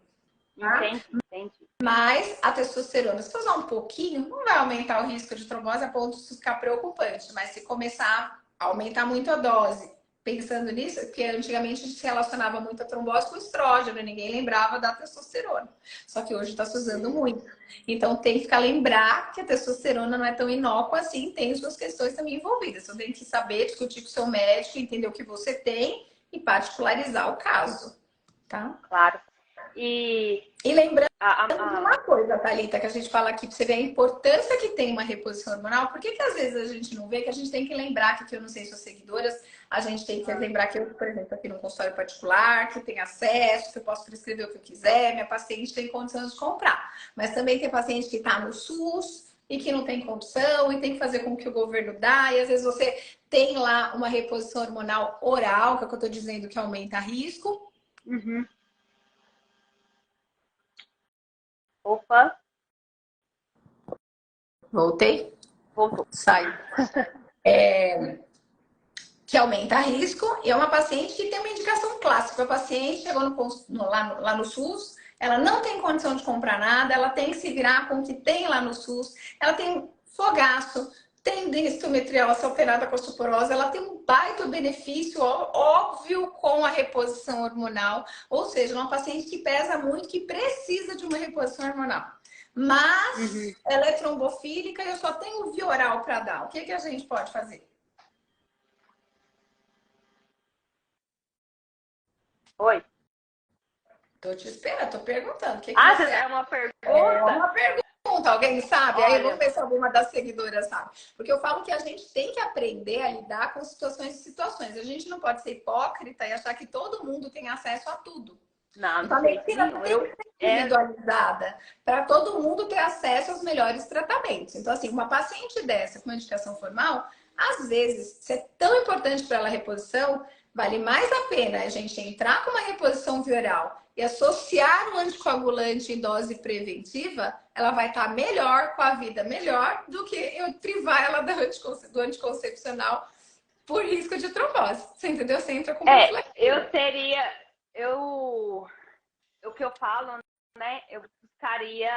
Tá? Entendi. Mas a testosterona, se usar um pouquinho, não vai aumentar o risco de trombose a ponto de ficar preocupante. Mas se começar a aumentar muito a dose, pensando nisso, porque antigamente a gente se relacionava muito a trombose com estrógeno, e ninguém lembrava da testosterona. Só que hoje está se usando muito. Então tem que ficar lembrar que a testosterona não é tão inócua assim, tem suas questões também envolvidas. Então tem que saber, discutir com o seu médico, entender o que você tem e particularizar o caso. Tá? Claro. E lembrando de uma coisa, Thalita, que a gente fala aqui, pra você ver a importância que tem uma reposição hormonal, por que às vezes a gente não vê, que a gente tem que lembrar, que eu não sei se as seguidoras, a gente tem que lembrar que eu, por exemplo, aqui no consultório particular, que eu tenho acesso, que eu posso prescrever o que eu quiser, minha paciente tem condições de comprar. Mas também tem paciente que está no SUS e que não tem condição e tem que fazer com que o governo dá, e às vezes você tem lá uma reposição hormonal oral, que é o que eu estou dizendo que aumenta risco. Uhum. Opa. Voltei? Voltou. Sai. Que aumenta risco, e é uma paciente que tem uma indicação clássica. A paciente chegou lá no SUS, ela não tem condição de comprar nada, ela tem que se virar com o que tem lá no SUS, ela tem fogaço, tem densitometriose alterada com osteoporose, ela tem um baita benefício óbvio com a reposição hormonal, ou seja, uma paciente que pesa muito, que precisa de uma reposição hormonal. Mas ela é trombofílica e eu só tenho via oral para dar. O que a gente pode fazer? Oi. Tô te esperando, tô perguntando. O que você você é uma pergunta? É uma pergunta, alguém sabe? Olha, Aí vamos ver se alguma das seguidoras sabe. Porque eu falo que a gente tem que aprender a lidar com situações e situações. A gente não pode ser hipócrita e achar que todo mundo tem acesso a tudo. Não, Então, a medicina tem que ser individualizada para todo mundo ter acesso aos melhores tratamentos. Então, assim, uma paciente dessa com uma indicação formal, às vezes, se é tão importante para ela a reposição, vale mais a pena a gente entrar com uma reposição via oral e associar um anticoagulante em dose preventiva, ela vai estar melhor, com a vida melhor, do que eu privar ela do anticoncepcional por risco de trombose. Você entendeu? Você entra com o que eu falo, né? Eu buscaria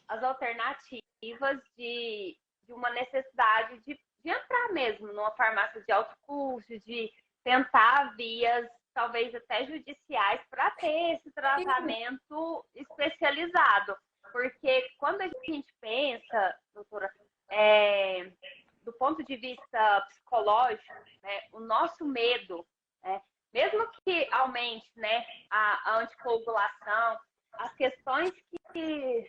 as alternativas de uma necessidade de entrar mesmo numa farmácia de alto custo, de tentar vias talvez até judiciais para ter esse tratamento especializado. Porque quando a gente pensa, doutora, do ponto de vista psicológico, né, o nosso medo, né, mesmo que aumente, né, a anticoagulação, as questões que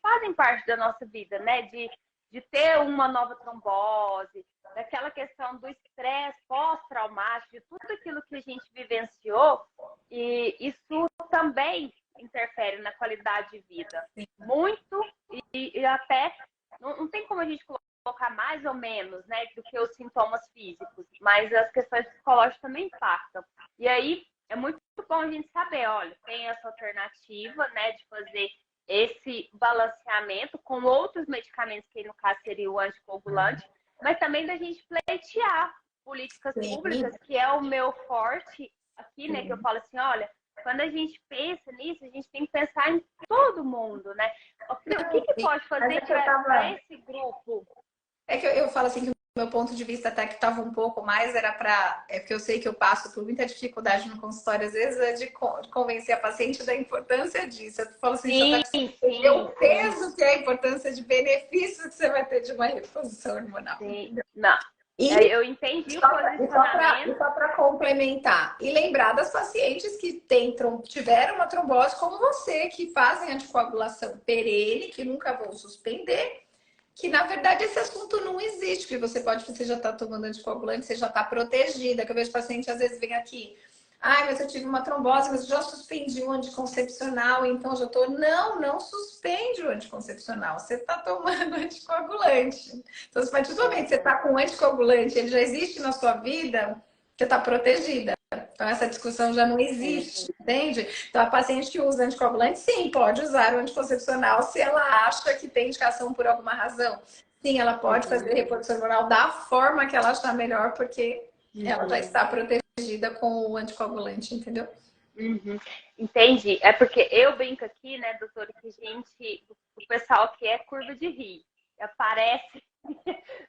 fazem parte da nossa vida, né, de ter uma nova trombose, daquela questão do estresse pós-traumático, de tudo aquilo que a gente vivenciou, e isso também interfere na qualidade de vida. Muito, e até não tem como a gente colocar mais ou menos, né, do que os sintomas físicos, mas as questões psicológicas também impactam. E aí é muito bom a gente saber, olha, tem essa alternativa, né, de fazer esse balanceamento com outros medicamentos, que no caso seria o anticoagulante, mas também da gente pleitear políticas públicas, que é o meu forte aqui, né, que eu falo assim, olha, quando a gente pensa nisso, a gente tem que pensar em todo mundo, né? O que pode fazer para esse grupo? É que eu falo assim que o meu ponto de vista até que estava um pouco mais era para... É porque eu sei que eu passo por muita dificuldade no consultório, às vezes, é de convencer a paciente da importância disso. Eu falo assim, sim, o peso que é a importância de benefícios que você vai ter de uma reposição hormonal. Sim. Não. Eu entendi o posicionamento. E só para complementar. E lembrar das pacientes que tiveram uma trombose como você, que fazem anticoagulação perene, que nunca vão suspender, que na verdade esse assunto não existe, que você já está tomando anticoagulante, você já está protegida. Que eu vejo paciente às vezes vem aqui, Ai, mas eu tive uma trombose, mas eu já suspendi o anticoncepcional, então já tô. Não, não suspende o anticoncepcional. Você tá tomando anticoagulante. Então, a partir do momento que você tá com um anticoagulante, ele já existe na sua vida, você tá protegida. Então, essa discussão já não existe, entende? Então, a paciente que usa anticoagulante, sim, pode usar o anticoncepcional se ela acha que tem indicação por alguma razão. Sim, ela pode fazer reposição hormonal da forma que ela achar melhor, porque ela já está protegida com o anticoagulante, entendeu? Uhum. Entendi. É porque eu brinco aqui, né, doutora, que gente, o pessoal que é curva de rio, aparece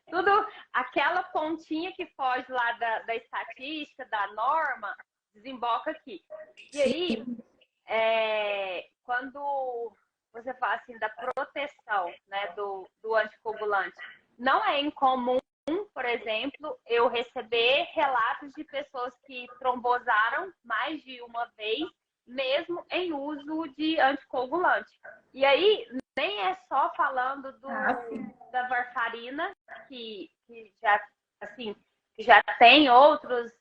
tudo, aquela pontinha que foge lá da estatística, da norma, desemboca aqui. E aí, Sim. quando você fala assim da proteção, né, do anticoagulante, não é incomum, por exemplo, eu receber relatos de pessoas que trombosaram mais de uma vez, mesmo em uso de anticoagulante. E aí, nem é só falando da varfarina, que já, assim, já tem outros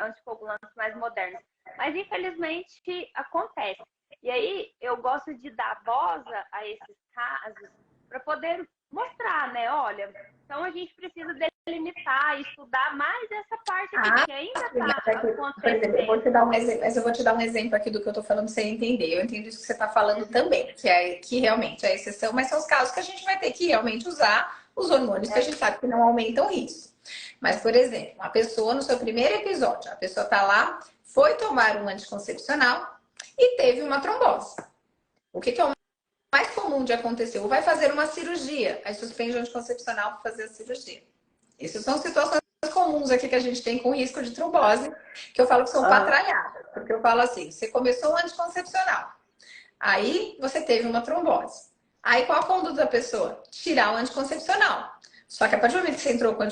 anticoagulantes mais modernos. Mas, infelizmente, acontece. E aí, eu gosto de dar voz a esses casos para poder mostrar, né? Olha, então a gente precisa delimitar, estudar mais essa parte aqui, porque ainda Sim, está por exemplo, eu vou te acontecendo. dar um exemplo, mas eu vou te dar um exemplo aqui do que eu tô falando pra você entender. Eu entendo isso que você tá falando também, que realmente é a exceção, mas são os casos que a gente vai ter que realmente usar os hormônios que a gente sabe que não aumentam o risco. Mas, por exemplo, uma pessoa no seu primeiro episódio, a pessoa tá lá, foi tomar um anticoncepcional e teve uma trombose. O que é o mais comum de acontecer? Ou vai fazer uma cirurgia, aí suspende o anticoncepcional para fazer a cirurgia. Essas são situações comuns aqui que a gente tem com risco de trombose, que eu falo que são patralhadas. Porque eu falo assim, você começou um anticoncepcional, aí você teve uma trombose. Aí qual a conduta da pessoa? Tirar o anticoncepcional. Só que a partir do momento que você entrou com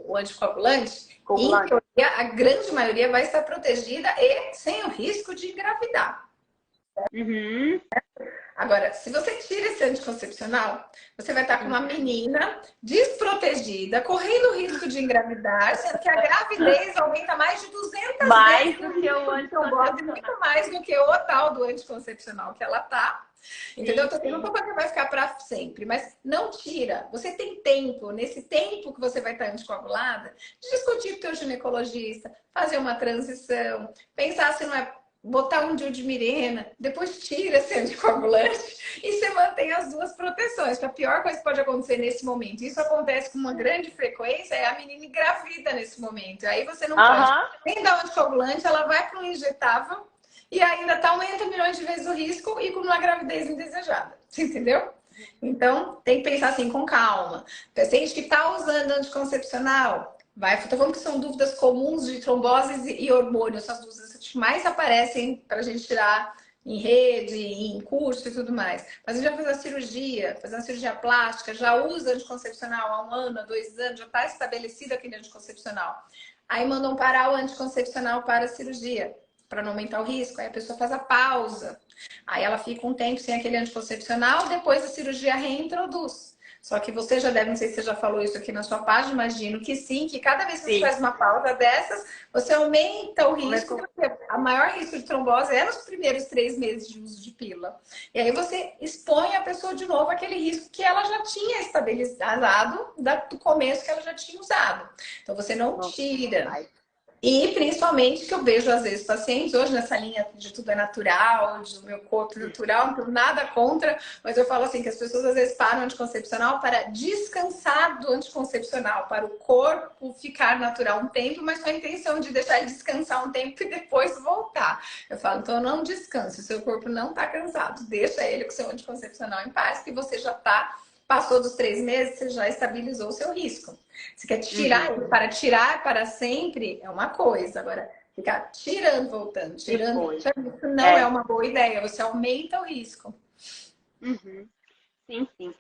o anticoagulante, em teoria, a grande maioria vai estar protegida e sem o risco de engravidar. Uhum. Agora, se você tira esse anticoncepcional, você vai estar com uma menina desprotegida, correndo o risco de engravidar, sendo que a gravidez aumenta mais de 200 Mais vezes do o que o risco de trombose, anticoncepcional. muito mais do que o tal do anticoncepcional que ela tá. Entendeu? Sim, Tô tendo um sim. pouco que vai ficar para sempre, mas não tira. Você tem tempo, nesse tempo que você vai estar anticoagulada, de discutir com o teu ginecologista, fazer uma transição, pensar se não é botar um DIU de Mirena, depois tira esse anticoagulante e você mantém as duas proteções. Que a pior coisa que pode acontecer nesse momento, isso acontece com uma grande frequência, é a menina engravida nesse momento. Aí você não pode Aham. nem dar um anticoagulante, ela vai para um injetável e ainda tá aumenta milhões de vezes o risco e com uma gravidez indesejada. Entendeu? Então, tem que pensar assim com calma. Paciente que está usando anticoncepcional, vai, tô falando que são dúvidas comuns de tromboses e hormônios, essas dúvidas que mais aparecem para a gente tirar em rede, em curso e tudo mais. Mas já fez a cirurgia, faz uma cirurgia plástica, já usa anticoncepcional há 1 ano, há 2 anos, já está estabelecido aquele anticoncepcional. Aí mandam parar o anticoncepcional para a cirurgia, para não aumentar o risco. Aí a pessoa faz a pausa. Aí ela fica um tempo sem aquele anticoncepcional, depois a cirurgia reintroduz. Só que você já deve, não sei se você já falou isso aqui na sua página, imagino que sim, que cada vez que você Sim. faz uma pausa dessas, você aumenta o risco, porque a maior risco de trombose é nos primeiros 3 meses de uso de pílula. E aí você expõe a pessoa de novo àquele risco que ela já tinha estabilizado do começo que ela já tinha usado. Então você não tira. E principalmente que eu vejo às vezes pacientes, hoje nessa linha de tudo é natural, de meu corpo natural, não tenho nada contra, mas eu falo assim que as pessoas às vezes param o anticoncepcional para descansar do anticoncepcional, para o corpo ficar natural um tempo, mas com a intenção de deixar ele descansar um tempo e depois voltar. Eu falo, então não descanse, o seu corpo não está cansado, deixa ele com o seu anticoncepcional em paz, que você já está, passou dos 3 meses, você já estabilizou o seu risco. Você quer tirar ele para tirar para sempre, é uma coisa. Agora, ficar tirando, voltando, tirando, voltando, isso não é uma boa ideia. Você aumenta o risco. Uhum. Sim, sim.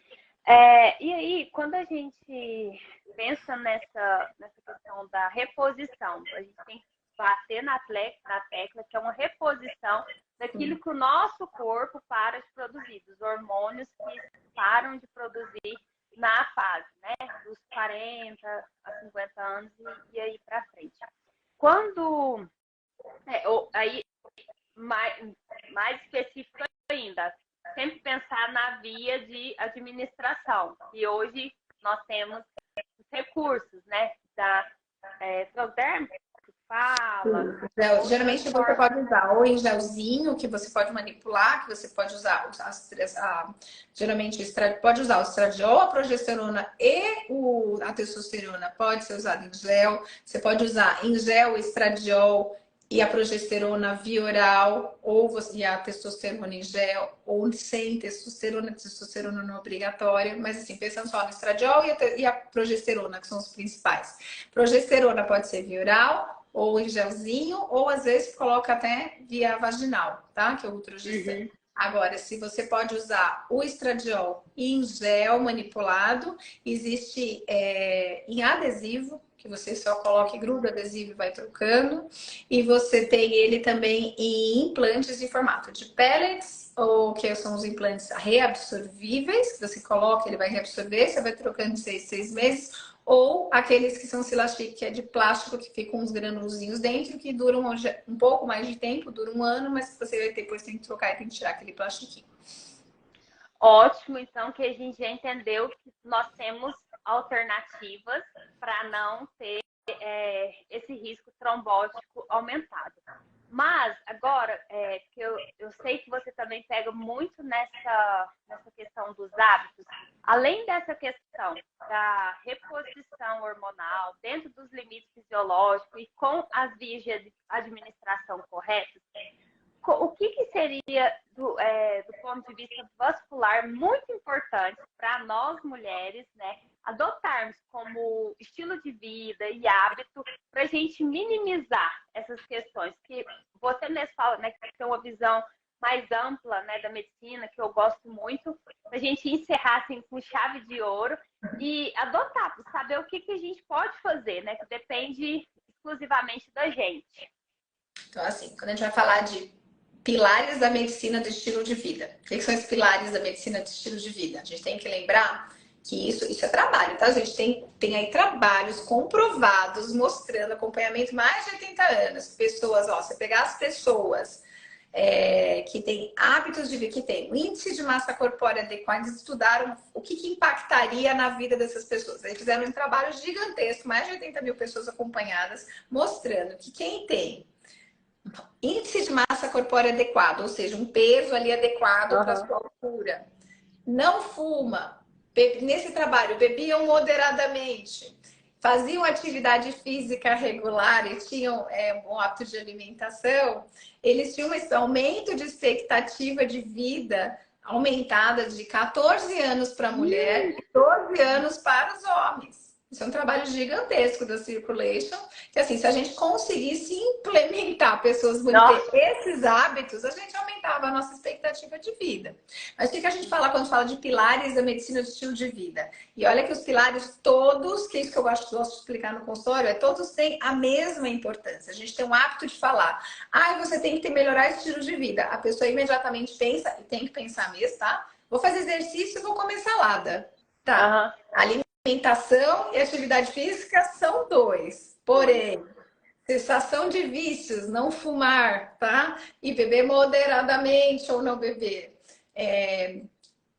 E aí, quando a gente pensa nessa questão da reposição, a gente tem que bater na tecla que é uma reposição daquilo que o nosso corpo para de produzir, dos hormônios que param de produzir na fase, né, dos 40 a 50 anos e aí para frente. quando... aí, mais específico ainda, sempre pensar na via de administração. E hoje nós temos os recursos, né? Transderm, que fala. Geralmente você pode usar ou em gelzinho, que você pode manipular, que você pode usar geralmente pode usar o estradiol, a progesterona e a testosterona pode ser usado em gel. Você pode usar em gel o estradiol e a progesterona via oral, e a testosterona em gel, ou sem testosterona não é obrigatória, mas assim, pensando só no estradiol e a progesterona, que são os principais. Progesterona pode ser via oral, ou em gelzinho, ou às vezes coloca até via vaginal, tá? Que é o Ultrogestante. Agora, se você pode usar o estradiol em gel manipulado, existe em adesivo, que você só coloca e gruda o adesivo e vai trocando. E você tem ele também em implantes em formato de pellets, ou que são os implantes reabsorvíveis, que você coloca, ele vai reabsorver, você vai trocando de 6 meses. Ou aqueles que são Silastic, que é de plástico, que ficam uns granulzinhos dentro, que duram um pouco mais de tempo, dura 1 ano, mas você vai depois tem que trocar e tem que tirar aquele plastiquinho. Ótimo, então, que a gente já entendeu que nós temos alternativas para não ter esse risco trombótico aumentado. Mas, agora, que eu sei que você também pega muito nessa questão dos hábitos, além dessa questão da reposição hormonal dentro dos limites fisiológicos e com as vias de administração corretas, o que seria, do ponto de vista vascular, muito importante para nós mulheres, né, adotarmos como estilo de vida e hábito para a gente minimizar essas questões? Que você mesmo fala, né, que tem uma visão mais ampla, né, da medicina, que eu gosto muito, para a gente encerrar assim, com chave de ouro e adotar, para saber o que a gente pode fazer, né, que depende exclusivamente da gente. Então, assim, quando a gente vai falar de pilares da medicina do estilo de vida. O que são os pilares da medicina do estilo de vida? A gente tem que lembrar que isso é trabalho, tá? A gente tem aí trabalhos comprovados mostrando acompanhamento mais de 80 anos. Pessoas, você pegar as pessoas que têm hábitos de vida, que têm um índice de massa corpórea adequado, eles estudaram o que impactaria na vida dessas pessoas. Aí fizeram um trabalho gigantesco, mais de 80 mil pessoas acompanhadas, mostrando que quem tem índice de massa corpórea adequado, ou seja, um peso ali adequado para a sua altura, não fuma, nesse trabalho bebiam moderadamente, faziam atividade física regular e tinham um hábito de alimentação, eles tinham esse aumento de expectativa de vida aumentada de 14 anos para a mulher e 12 anos para os homens. Isso é um trabalho gigantesco da Circulation, que assim, se a gente conseguisse implementar pessoas bonitas esses hábitos, a gente aumentava a nossa expectativa de vida. Mas o que a gente fala quando fala de pilares da medicina do estilo de vida? E olha que os pilares todos, que é isso que eu gosto de explicar no consultório, todos têm a mesma importância. A gente tem um hábito de falar, você tem que melhorar o estilo de vida. A pessoa imediatamente pensa, e tem que pensar mesmo, tá? Vou fazer exercício e vou comer salada. Tá. Alimentação e atividade física são 2. Porém, cessação de vícios, não fumar, tá? E beber moderadamente ou não beber.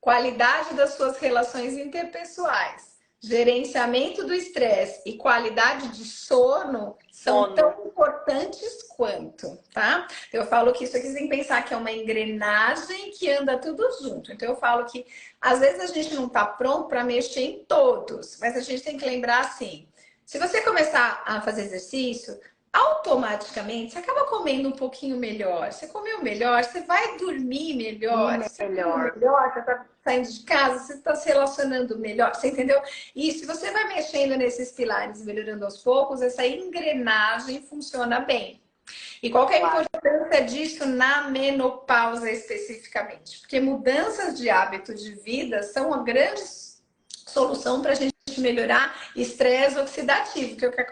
Qualidade das suas relações interpessoais, gerenciamento do estresse e qualidade de sono são tão importantes quanto, tá? Eu falo que isso aqui você tem que pensar que é uma engrenagem que anda tudo junto. Então eu falo que às vezes a gente não tá pronto para mexer em todos, mas a gente tem que lembrar assim, se você começar a fazer exercício, automaticamente você acaba comendo um pouquinho melhor. Você comeu melhor, você vai dormir melhor. Você tá saindo de casa, você está se relacionando melhor, você entendeu? E se você vai mexendo nesses pilares, melhorando aos poucos, essa engrenagem funciona bem. E qual que é a importância disso na menopausa especificamente? Porque mudanças de hábito de vida são uma grande solução para a gente gente melhorar estresse oxidativo, que é o que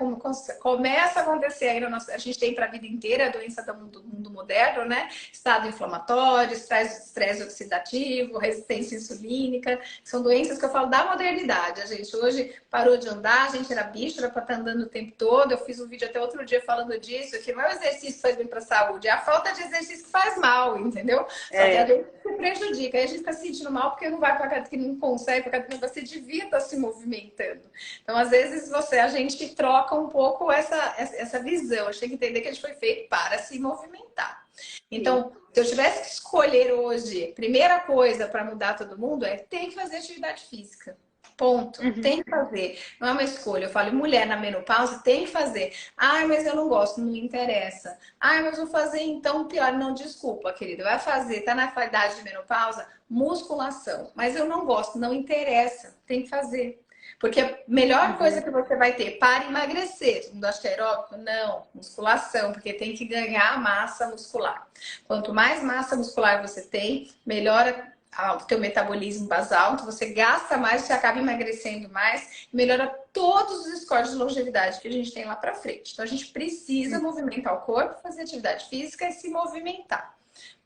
começa a acontecer aí a gente tem para a vida inteira, a doença do mundo moderno, né? Estado inflamatório, estresse oxidativo, resistência insulínica, são doenças que eu falo da modernidade. A gente hoje parou de andar, a gente era bicho, era para estar andando o tempo todo. Eu fiz um vídeo até outro dia falando disso, que não é o exercício que faz bem para a saúde, é a falta de exercício que faz mal, entendeu? Só que a gente se prejudica, aí a gente fica se sentindo mal porque não vai para academia, que não consegue, porque você devia estar se movimentando. Então, às vezes, a gente troca um pouco essa visão. A gente tem que entender que a gente foi feito para se movimentar. Então, se eu tivesse que escolher hoje, primeira coisa para mudar todo mundo é ter que fazer atividade física. Ponto. Tem que fazer. Não é uma escolha. Eu falo, mulher na menopausa tem que fazer. Ai, mas eu não gosto, não me interessa. Ai, mas vou fazer então pior. Não, desculpa, querida. Vai fazer, tá na idade de menopausa, musculação. Mas eu não gosto, não interessa. Tem que fazer. Porque a melhor coisa que você vai ter para emagrecer, não acho que é aeróbico? Não, musculação, porque tem que ganhar massa muscular. Quanto mais massa muscular você tem, melhora o teu metabolismo basal, então você gasta mais, você acaba emagrecendo mais, melhora todos os scores de longevidade que a gente tem lá pra frente. Então a gente precisa movimentar o corpo, fazer atividade física e se movimentar.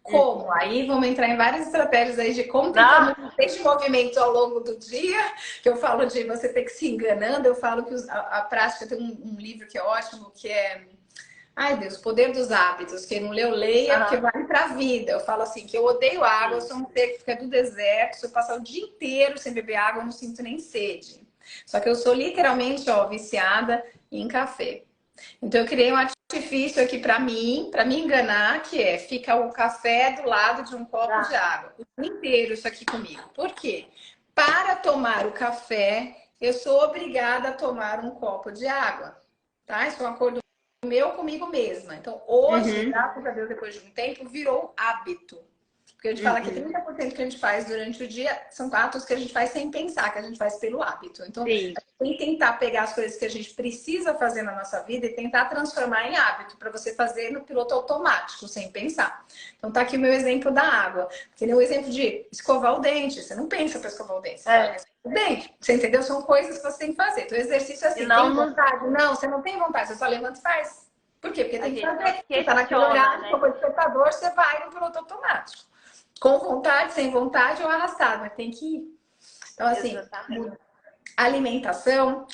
Como? Aí vamos entrar em várias estratégias aí de como tentar manter movimentos ao longo do dia, que eu falo de você ter que se enganando, eu falo que a prática tem um livro que é ótimo, que é... Ai, Deus, o poder dos hábitos. Quem não leu, leia, porque vale pra vida. Eu falo assim, que eu odeio água, eu sou um ser que fica do deserto, se eu passar o dia inteiro sem beber água, eu não sinto nem sede. Só que eu sou literalmente, ó, viciada em café. Então eu criei um artifício aqui pra mim, pra me enganar, que é, fica o café do lado de um copo de água. O dia inteiro isso aqui comigo. Por quê? Para tomar o café, eu sou obrigada a tomar um copo de água. Tá? Isso é um acordo meu comigo mesma. Então, hoje, graças a Deus, depois de um tempo, virou hábito. Porque a gente fala que 30% que a gente faz durante o dia são atos que a gente faz sem pensar, que a gente faz pelo hábito. Então, a gente tem que tentar pegar as coisas que a gente precisa fazer na nossa vida e tentar transformar em hábito, para você fazer no piloto automático, sem pensar. Então, tá aqui o meu exemplo da água. Que nem o exemplo de escovar o dente. Você não pensa para escovar o dente. Você fala, o dente. Você entendeu? São coisas que você tem que fazer. Então, o exercício é assim, tem vontade? Não, você não tem vontade. Você só levanta e faz. Por quê? Porque tem que fazer. Você tá naquele horário, como despertador, você vai no piloto automático. Com vontade, sem vontade ou arrastado, mas tem que ir. Então, assim, a alimentação,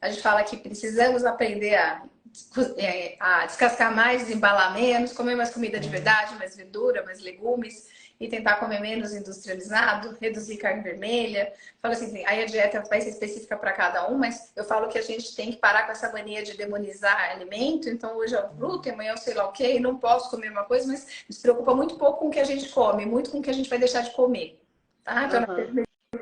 a gente fala que precisamos aprender a descascar mais, desembalar menos, comer mais comida de verdade, mais verdura, mais legumes e tentar comer menos industrializado, reduzir carne vermelha. Falo assim, aí a dieta vai ser específica para cada um, mas eu falo que a gente tem que parar com essa mania de demonizar alimento. Então hoje é o glúten, amanhã eu sei lá o quê, não posso comer uma coisa, mas se preocupa muito pouco com o que a gente come, muito com o que a gente vai deixar de comer. Tá? Então,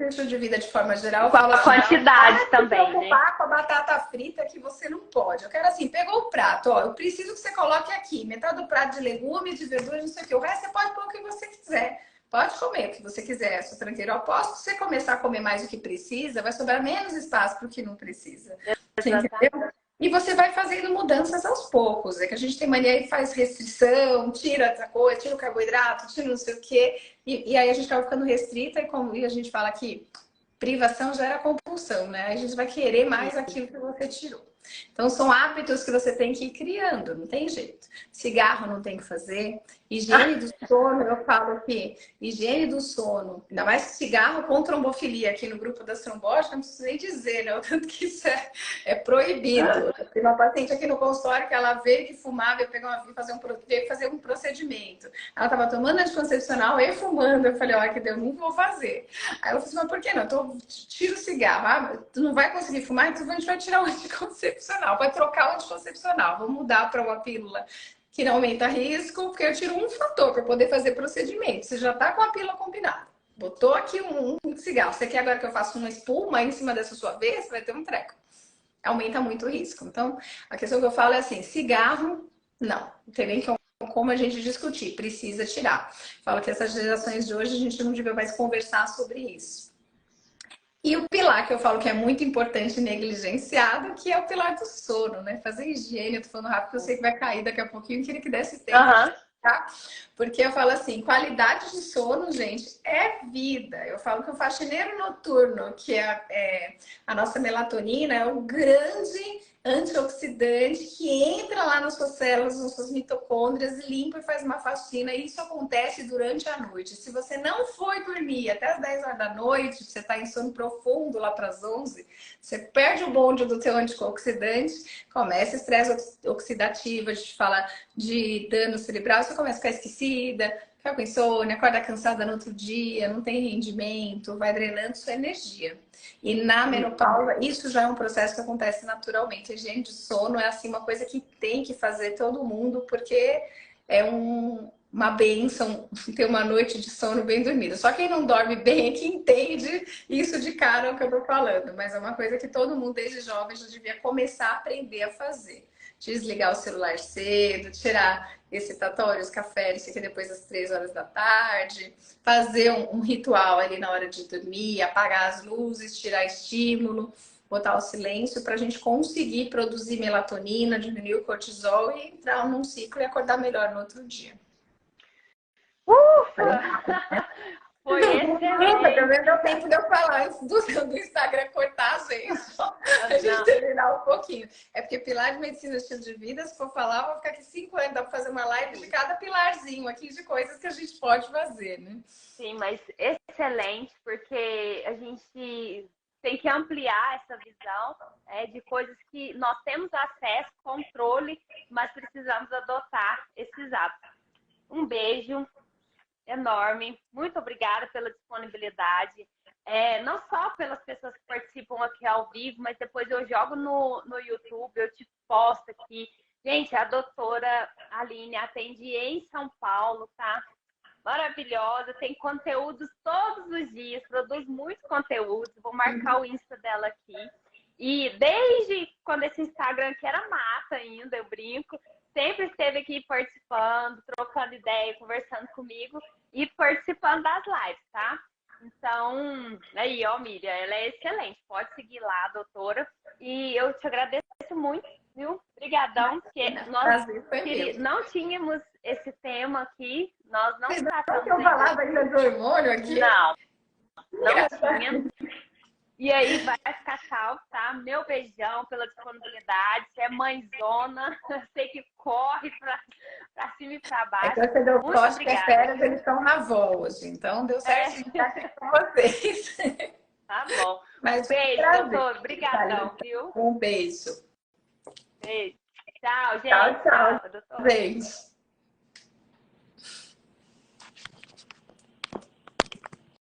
estilo de vida de forma geral, com a quantidade também, né? Com a batata frita que você não pode. Eu quero assim, pegou o prato, ó, eu preciso que você coloque aqui metade do prato de legumes, de verduras, não sei o que. O resto você pode pôr o que você quiser. Pode comer o que você quiser, sua tranqueira. Eu aposto que se você começar a comer mais do que precisa, vai sobrar menos espaço para o que não precisa. Entendeu? E você vai fazendo mudanças aos poucos. É que a gente tem mania e faz restrição, tira essa coisa, tira o carboidrato, tira não sei o quê. E aí a gente acaba ficando restrita e como a gente fala que privação gera compulsão, né? A gente vai querer mais aquilo que você tirou. Então, são hábitos que você tem que ir criando, não tem jeito. Cigarro não tem que fazer. Higiene do sono, eu falo que higiene do sono, ainda mais cigarro com trombofilia aqui no grupo das tromboses, não preciso nem dizer, né? O tanto que isso é proibido. Tem uma paciente aqui no consultório que ela veio que fumava, veio fazer um procedimento. Ela estava tomando anticoncepcional e fumando. Eu falei, olha que Deus, não vou fazer. Aí ela falou assim, mas por que não? Tira o cigarro. Ah, tu não vai conseguir fumar, então a gente vai tirar o anticoncepcional, vai trocar o anticoncepcional, vou mudar para uma pílula que não aumenta risco, porque eu tiro um fator para poder fazer procedimento. Você já está com a pílula combinada. Botou aqui um cigarro. Você quer agora que eu faça uma espuma em cima dessa sua vez? Você vai ter um treco. Aumenta muito o risco. Então, a questão que eu falo é assim, cigarro, não tem nem como a gente discutir. Precisa tirar. Falo que essas gerações de hoje a gente não devia mais conversar sobre isso. E o pilar que eu falo que é muito importante e negligenciado, que é o pilar do sono, né? Fazer higiene, eu tô falando rápido, eu sei que vai cair daqui a pouquinho, queria que desse tempo. tá? Porque eu falo assim, qualidade de sono, gente, é vida. Eu falo que o faxineiro noturno, que é a nossa melatonina, é o grande antioxidante que entra lá nas suas células, nas suas mitocôndrias, limpa e faz uma faxina. E isso acontece durante a noite. Se você não foi dormir até as 10 horas da noite, você está em sono profundo lá para as 11, você perde o bonde do teu antioxidante, começa estresse oxidativo, a gente fala de dano cerebral, você começa a ficar esquecida, fica com insônia, acorda cansada no outro dia, não tem rendimento, vai drenando sua energia. E na menopausa, isso já é um processo que acontece naturalmente. A higiene de sono é assim uma coisa que tem que fazer todo mundo, porque é uma bênção ter uma noite de sono bem dormida. Só quem não dorme bem é que entende isso de cara o que eu tô falando. Mas é uma coisa que todo mundo, desde jovem, já devia começar a aprender a fazer. Desligar o celular cedo, tirar excitatórios, café, isso aqui depois das 3 horas da tarde, fazer um ritual ali na hora de dormir, apagar as luzes, tirar estímulo, botar o silêncio para a gente conseguir produzir melatonina, diminuir o cortisol e entrar num ciclo e acordar melhor no outro dia. Ufa! Foi excelente. Também deu tempo de eu falar antes do Instagram cortar a gente. A gente terminar um pouquinho. É porque pilar de medicina e estilo de vida, se for falar, vou ficar aqui 5 anos. Dá para fazer uma live de cada pilarzinho aqui de coisas que a gente pode fazer, né? Sim, mas excelente, porque a gente tem que ampliar essa visão de coisas que nós temos acesso, controle, mas precisamos adotar esses hábitos. Um beijo enorme, muito obrigada pela disponibilidade, não só pelas pessoas que participam aqui ao vivo, mas depois eu jogo no YouTube, eu te posto aqui. Gente, a doutora Aline atende em São Paulo, tá? Maravilhosa, tem conteúdos todos os dias, produz muitos conteúdos, vou marcar o Insta dela aqui. E desde quando esse Instagram que era mata ainda, eu brinco, sempre esteve aqui participando, trocando ideia, conversando comigo e participando das lives, tá? Então, aí, ó, Miriam, ela é excelente. Pode seguir lá, doutora. E eu te agradeço muito, viu? Obrigadão, porque nós não tínhamos esse tema aqui, nós não tratamos... Não falava ainda do hormônio aqui? Não tinha. E aí vai ficar salvo, tá? Meu beijão pela disponibilidade. Você é mãezona, sei que corre pra cima e pra baixo. É que você deu sorte que as férias eles estão na avó hoje, então deu certinho estar aqui com vocês. Tá bom. Mas beijo, doutor. Obrigadão, viu? Um beijo. Beijo. Tchau, gente. Tchau, doutor. Beijo.